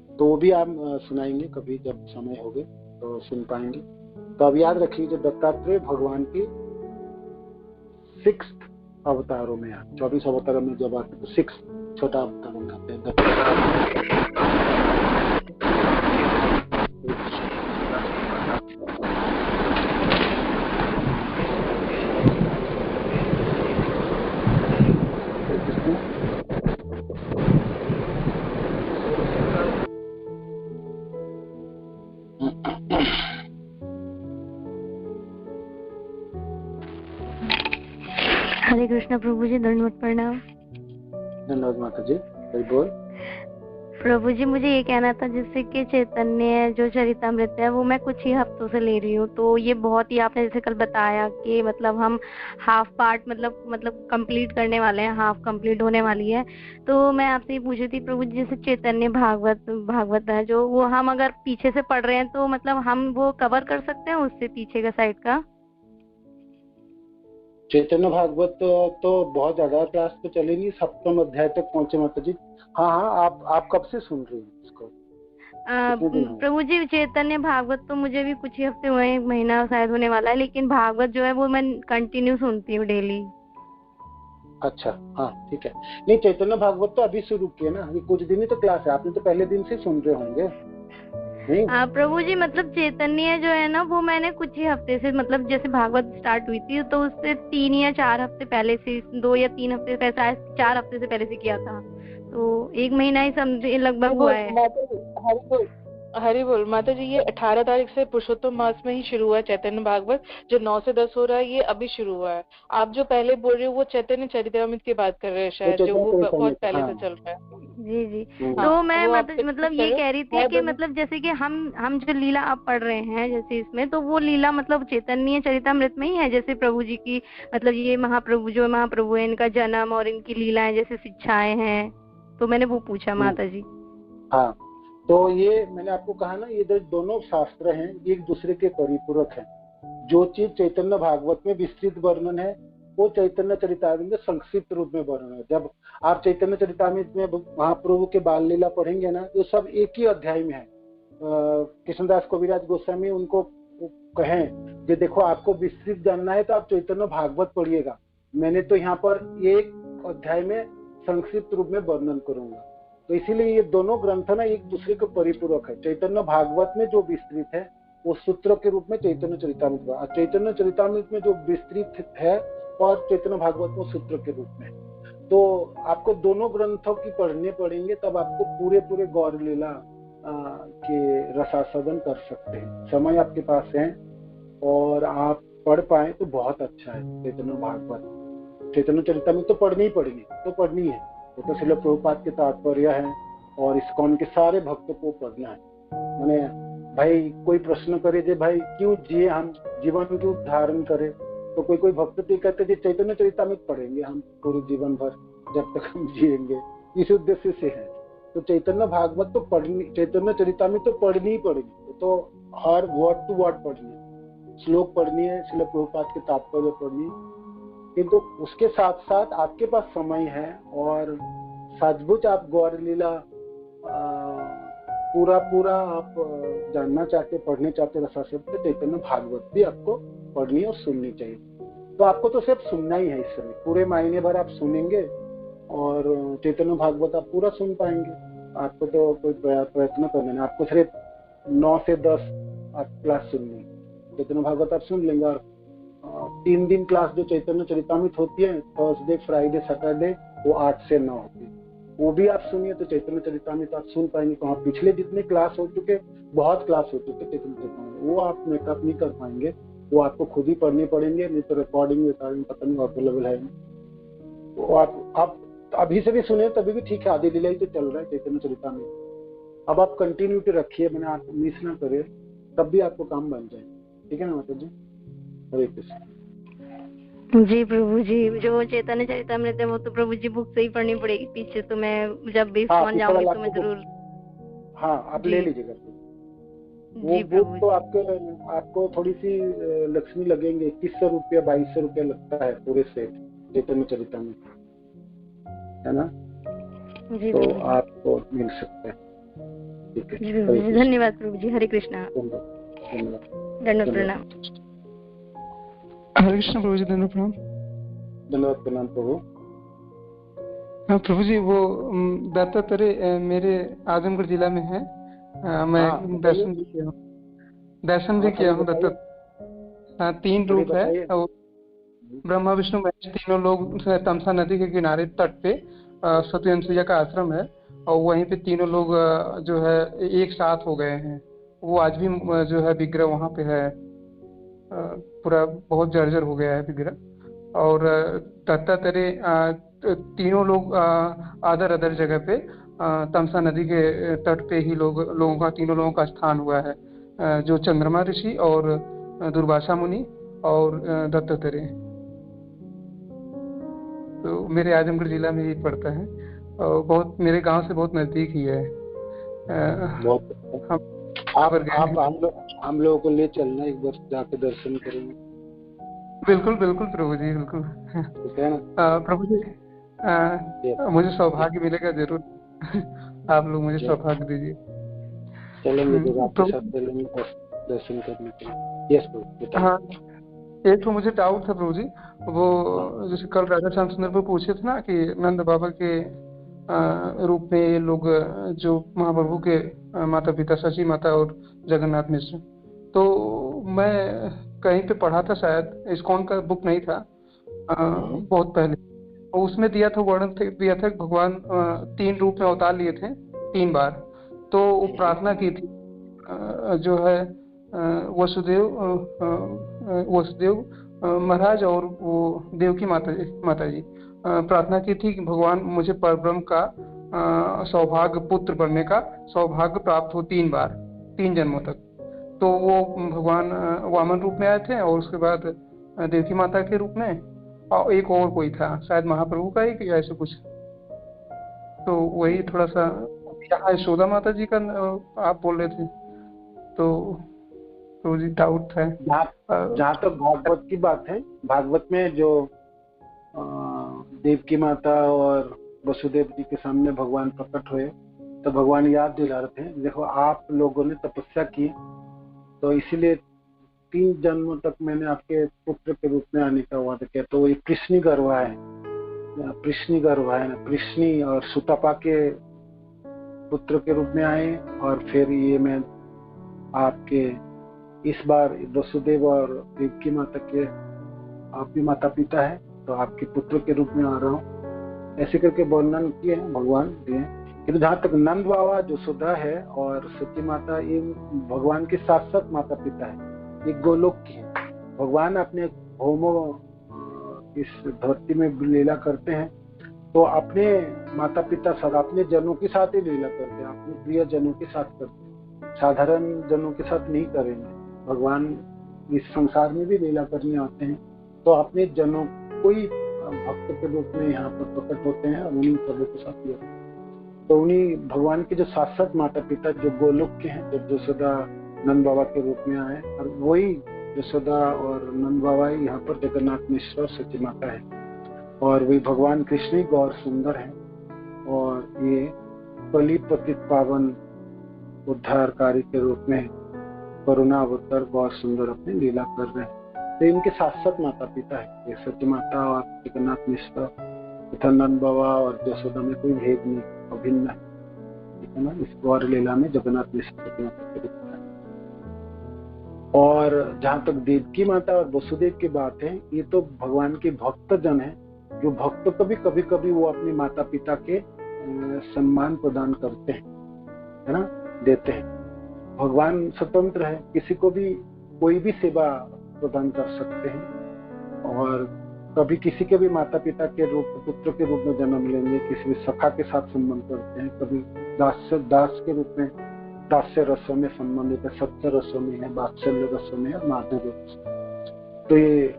तो वो भी आप सुनाएंगे कभी जब समय होगे तो सुन पाएंगे। तो अब याद रखिए, जो दत्तात्रेय भगवान की 6th अवतारों में है, 24 अवतारों में जब आते तो 6th छोटा अवतार बनाते हैं हरे कृष्णा प्रभु जी, दंडवत प्रणाम। धन्यवाद माता जी। बोल प्रभु जी, मुझे ये कहना था जैसे कि चैतन्य जो चरितामृत है वो मैं कुछ ही हफ्तों से ले रही हूँ, तो ये बहुत ही, आपने जैसे कल बताया कि मतलब हम हाफ पार्ट मतलब कंप्लीट करने वाले हैं, हाफ कंप्लीट होने वाली है। तो मैं आपसे ये पूछ रही थी प्रभु जी, जैसे चैतन्य भागवत है जो, वो हम अगर पीछे से पढ़ रहे हैं तो मतलब हम वो कवर कर सकते हैं उससे पीछे का साइड का? चैतन्य भागवत तो बहुत ज्यादा क्लास तो चली नहीं, 7वें अध्याय तक पहुंचे माता जी। हाँ, आप कब से सुन रही हैं इसको? प्रभु जी, चैतन्य भागवत तो मुझे भी कुछ ही हफ्ते हुए, 1 महीना शायद होने वाला है, लेकिन भागवत जो है वो मैं कंटिन्यू सुनती हूँ डेली। अच्छा, हाँ ठीक है। नहीं, चैतन्य भागवत तो अभी शुरू किया ना, अभी कुछ दिन ही तो क्लास है, आपने तो पहले दिन से सुन रहे होंगे। प्रभु जी, मतलब चैतन्य जो है ना वो मैंने कुछ ही हफ्ते से, मतलब जैसे भागवत स्टार्ट हुई थी तो उससे 3 या 4 हफ्ते पहले से, 2 या 3 हफ्ते पहले, 4 हफ्ते से पहले से किया था, तो 1 महीना ही समझिए लगभग हुआ है। हरि बोल माता जी। ये 18 तारीख से पुरुषोत्तम मास में ही शुरू हुआ है चैतन्य भागवत, जो 9 से 10 हो रहा है, ये अभी शुरू हुआ है। आप जो पहले बोल रहे हो वो चैतन्य चरितामृत की बात कर रहे हैं वो शायद, जो चैतन्य वो बहुत चरितामृत, पहले हाँ। से चल रहा है। जी जी। हाँ, तो मैं वो आप मतलब डिस्कस कर ये रहे हो। कह रही थी है कि बहन? मतलब जैसे कि हम जो लीला आप पढ़ रहे हैं जैसे इसमें, तो वो लीला मतलब चैतन्य चरितामृत में ही है, जैसे प्रभु जी की मतलब ये महाप्रभु जो महाप्रभु है इनका जन्म और इनकी लीलाएं जैसे शिक्षाएं हैं, तो मैंने वो पूछा माता जी। हाँ, तो ये मैंने आपको कहा ना, ये दोनों शास्त्र हैं, ये एक दूसरे के परिपूरक हैं। जो चीज चैतन्य भागवत में विस्तृत वर्णन है, वो चैतन्य चरितामृत में संक्षिप्त रूप में वर्णन है। जब आप चैतन्य चरितामृत में महाप्रभु के बाल लीला पढ़ेंगे ना, तो सब एक ही अध्याय में है। कृष्णदास कविराज गोस्वामी उनको कहें कि देखो आपको विस्तृत जानना है तो आप चैतन्य भागवत पढ़िएगा, मैंने तो यहाँ पर एक अध्याय में संक्षिप्त रूप में वर्णन करूंगा। तो इसीलिए ये दोनों ग्रंथ ना एक दूसरे के परिपूरक है। चैतन्य भागवत में जो विस्तृत है वो सूत्र के रूप में चैतन्य चरितामृत, और चैतन्य चरितामृत में जो विस्तृत है और चैतन्य भागवत में सूत्र के रूप में। तो आपको दोनों ग्रंथों की पढ़ने पड़ेंगे, तब आपको पूरे गौर लीला के रसास्वादन कर सकते हैं। समय आपके पास है और आप पढ़ पाए तो बहुत अच्छा है। चैतन्य भागवत, चैतन्य चरितामृत तो पढ़नी ही पड़ेगी, तो पढ़नी है। वो तो श्रील प्रभुपाद के तात्पर्य है और इस्कॉन के सारे भक्तों को पढ़ना है। मैंने भाई कोई प्रश्न करे जे भाई क्यों जिए, हम जीवन क्यों धारण करें, तो कोई भक्त तो कहते हैं चैतन्य चरितामृत पढ़ेंगे हम पूरे जीवन भर जब तक हम जिएंगे, इस उद्देश्य से है। तो चैतन्य भागवत तो पढ़नी, चैतन्य चरितामृत तो पढ़नी ही पड़ेगी। तो हर वर्ड टू वर्ड पढ़नी है, श्लोक पढ़नी है, श्रील प्रभुपाद के तात्पर्य पढ़नी है। किंतु उसके साथ साथ आपके पास समय है और सचमुच आप गौर लीला पूरा आप जानना चाहते, पढ़ने चाहते रसास्वाद, तो चैतन्य भागवत भी आपको पढ़नी और सुननी चाहिए। तो आपको तो सिर्फ सुनना ही है, इस समय पूरे महीने भर आप सुनेंगे और चैतन्य भागवत आप पूरा सुन पाएंगे। आपको तो कोई प्रयत्न करना नहीं, आपको सिर्फ 9 से 10 आप क्लास सुननी, चैतन्य भागवत आप सुन लेंगे। और 3 दिन क्लास जो चैतन्य चरितामृत होती है, थर्सडे फ्राइडे सैटरडे, वो 8 से 9 होती है, वो भी आप सुनिए तो चैतन्य चरितामृत आप सुन पाएंगे। तो पिछले जितने क्लास हो चुके, बहुत क्लास हो चुके चैतन्य चरितामृत, वो आप मेकअप नहीं कर पाएंगे, वो आपको खुद ही पढ़ने पड़ेंगे, नहीं तो रिकॉर्डिंग पता नहीं अवेलेबल है। तो आप अभी से भी सुने तभी भी ठीक है, आदि लीला ही तो चल रहा है चैतन्य चरितामृत। अब आप कंटिन्यूटी रखिए, मैंने आप मिस ना करे, तब भी आपको काम बन जाए। ठीक है ना माता जी? हरे कृष्ण। जी प्रभु जी, जो चैतन्य चरितामृत है वो तो प्रभु जी बुक से ही पढ़नी पड़ेगी पीछे, तो मैं जब भी फोन जाऊंगी तो मैं जरूर। हाँ, आप ले लीजिएगा वो बुक। तो आपको थोड़ी सी लक्ष्मी लगेंगे, 2100 रुपया 2200 रुपया लगता है पूरे सेट चैतन्य चरितामृत, है ना? जी तो आपको मिल सकता है। ठीक है, धन्यवाद प्रभु जी। हरे कृष्णा। धन्यवाद, प्रणाम। हरे कृष्ण प्रभु जी, धन्यवाद प्रणाम। धन्यवाद, प्रणाम प्रभु। हाँ प्रभु जी, वो दत्तात्रेय मेरे आजमगढ़ जिला में है। मैं दर्शन भी किया हूँ दत्तात्रेय। 3 रूप है, ब्रह्मा विष्णु महेश तीनों लोग तमसा नदी के किनारे तट पे सती अनुसुईया का आश्रम है, और वहीं पे तीनों लोग जो है एक साथ हो गए हैं। वो आज भी जो है विग्रह वहाँ पे है, पूरा बहुत जर्जर हो गया है विग्रह। और दत्तात्रेय तीनों लोग अदर जगह पे तमसा नदी के तट पे ही तीनों लोगों का स्थान हुआ है, जो चंद्रमा ऋषि और दुर्वासा मुनि और दत्तात्रेय। तो मेरे आजमगढ़ जिला में ही पड़ता है और बहुत मेरे गांव से बहुत नजदीक ही है। हम लोगों को ले चलना, एक बार जाके दर्शन करेंगे। बिल्कुल बिल्कुल प्रभु जी, बिल्कुल। प्रभु जी, मुझे सौभाग्य मिलेगा जरूर। आप लोग मुझे सौभाग्य दीजिए। चलेंगे दर्शन करने के लिए। यस प्रभु। हाँ, एक तो मुझे डाउट था प्रभु जी, वो जैसे कल राधा श्याम सुंदर को पूछे थे ना कि नंद बाबा के रूप में ये लोग जो महाप्रभु के माता पिता सची माता और जगन्नाथ मिश्र, तो मैं कहीं पे पढ़ा था, शायद इस्कॉन का बुक नहीं था, बहुत पहले, उसमें दिया था वर्णन दिया था कि भगवान 3 रूप में अवतार लिए थे 3 बार। तो वो प्रार्थना की थी जो है वसुदेव महाराज और वो देवकी माता जी प्रार्थना की थी कि भगवान मुझे परब्रह्म का सौभाग्य पुत्र बनने का सौभाग्य प्राप्त हो 3 बार 3 जन्मों तक। तो वो भगवान वामन रूप में आए थे और उसके बाद देवकी माता के रूप में, और एक और कोई था शायद महाप्रभु का ही ऐसे कुछ। तो वही थोड़ा सा यहाँ यशोदा माता जी का आप बोल रहे थे, तो जी डाउट है। जहाँ तक भागवत की बात है, भागवत में जो देवकी माता और वसुदेव जी के सामने भगवान प्रकट हुए तो भगवान याद दिला रहे थे, देखो आप लोगों ने तपस्या की तो इसीलिए 3 जन्मों तक मैंने आपके पुत्र के रूप में आने का वादा किया। तो ये कृष्णी गर्भा है ना, कृष्णी और सुतपा के पुत्र के रूप में आए, और फिर ये मैं आपके इस बार वसुदेव और देवकी माता के, आप भी माता पिता है तो आपके पुत्र के रूप में आ रहा हूँ, ऐसे करके वर्णन किए भगवान दिए। किंतु जहाँ तक नंद बाबा यशोदा है और सती माता, ये भगवान के साथ साथ माता पिता है, ये गोलोक की है। भगवान अपने होमो इस धरती में लीला करते हैं तो अपने माता पिता साथ, अपने जनों के साथ ही लीला करते हैं, अपने प्रिय जनों के साथ करते हैं, साधारण जनों के साथ नहीं करेंगे। भगवान इस संसार में भी लीला करने आते हैं तो अपने जनों को ही भक्त के रूप में यहाँ पर प्रकट होते हैं और उन्हीं सबों के साथ ही होते हैं। तो उन्हीं भगवान के जो सात माता पिता जो गोलोक के हैं, जब यशोदा नंद बाबा के रूप में आए, और वही यशोदा और नंद बाबा ही यहाँ पर जगन्नाथ मिश्र और सची माता है, और वही भगवान कृष्ण गौर सुंदर है, और ये कली पतित पावन उद्धारकारी के रूप में करुणा अवतार गौर सुंदर अपनी लीला कर रहे हैं। तो इनके सात माता पिता है, ये सती माता और जगन्नाथ मिश्र तथा नंद बाबा और यशोदा में कोई भेद नहीं, अभिन्न है, ठीक है ना। इस गौर लीला में जगन्नाथ मिश्र सती माता के रूप में। और जहाँ तक देवकी माता और वसुदेव की बात है, ये तो भगवान के भक्त जन है, जो भक्त को भी कभी कभी वो अपने माता पिता के सम्मान प्रदान करते हैं, है ना, देते हैं। भगवान स्वतंत्र है, किसी को भी कोई भी सेवा प्रदान कर सकते हैं, और कभी किसी के भी माता पिता के रूप पुत्र के रूप में जन्म लेंगे, किसी भी सखा के साथ संबंध करते हैं, कभी दास के रूप में दास्य रसों में संबंधित है, सत्य रसों में है, वात्सल्य रसों में है, माधुर्य रसों। तो ये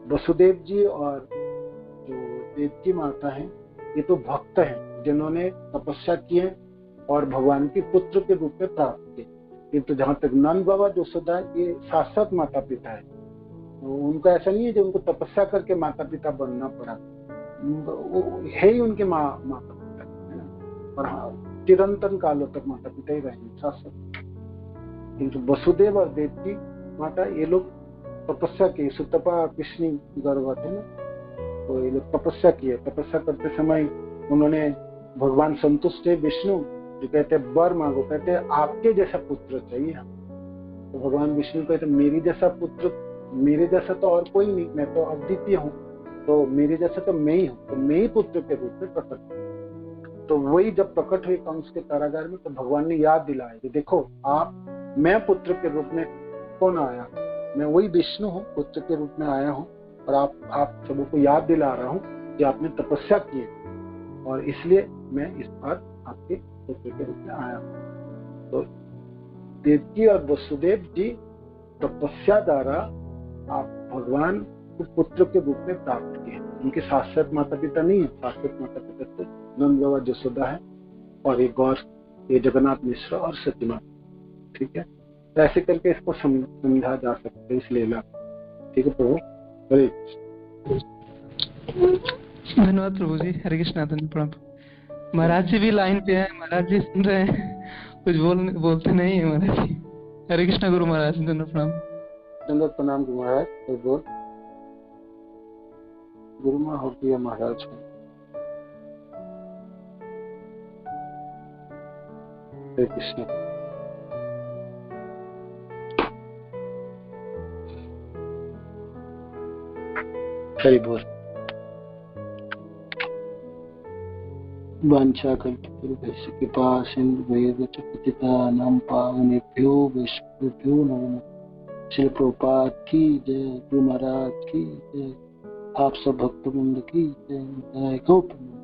वसुदेव जी और जो देवकी माता है, ये तो भक्त हैं जिन्होंने तपस्या की है और भगवान के पुत्र के रूप में प्राप्त किए। किंतु जहाँ तक नंद बाबा यशोदा, ये साक्षात माता पिता है, तो उनका ऐसा नहीं है जो उनको तपस्या करके माता पिता बनना पड़ा, वो है ही उनके माता पिता, है ना। और हाँ, चिरंतन कालों तक माता पिता ही रहेंगे शाश्वत। किंतु वसुदेव और देवकी माता, ये लोग तपस्या की, सुतपा कृष्णी गर्भ थे ना, तो ये लोग तपस्या किए। तपस्या करते समय उन्होंने, भगवान संतुष्ट है विष्णु, जो कहते हैं वर मांगो, कहते हैं आपके जैसा पुत्र चाहिए। तो भगवान विष्णु कहते मेरी जैसा पुत्र, मेरे जैसा तो और कोई नहीं, मैं तो अद्वितीय हूँ, तो मेरे जैसा तो मैं ही हूँ, तो मैं ही पुत्र के रूप में प्रकट हूँ। तो वही जब प्रकट हुई कंस के कारागार में, तो भगवान ने याद दिलाया कि देखो आप, मैं पुत्र के रूप में कौन आया, मैं वही विष्णु हूँ, पुत्र के रूप में आया हूँ, और आप सबों को याद दिला रहा हूँ कि आपने तपस्या की है, और इसलिए मैं इस बार आपके पुत्र के रूप में आया हूँ। तो देवकी और वसुदेव जी तपस्या द्वारा आप भगवान को पुत्र के रूप में प्राप्त किए। उनके साक्षात माता पिता नहीं है, साक्षात माता पिता तो नंद बाबा यशोदा है, और ये गौर, ये जगन्नाथ मिश्र और सती माता, ठीक है। तो ऐसे करके इसको समझा जा सकता है इस लीला, ठीक है प्रभु। हरे धन्यवाद प्रभु जी। हरे कृष्णा। प्रणाम। महाराज जी भी लाइन पे हैं, महाराज जी सुन रहे हैं, कुछ बोलते नहीं है महाराज जी। हरे कृष्णा गुरु महाराज, धन्यवाद प्रणाम। धन्यवाद प्रणाम गुरु महाराज। तो बोल गुरु माँ हो गया महाराज। हरे कृष्ण। हरि बोल। वांछा कल्पतरुभ्यश्च कृपा सिन्धुभ्यश्च पतितानां पावनेभ्यो वैष्णवेभ्यो नमो नमः। श्री प्रभुपाद की जय, गुरु महाराज की जय, आप सब भक्तवृंद की जय, गौतम।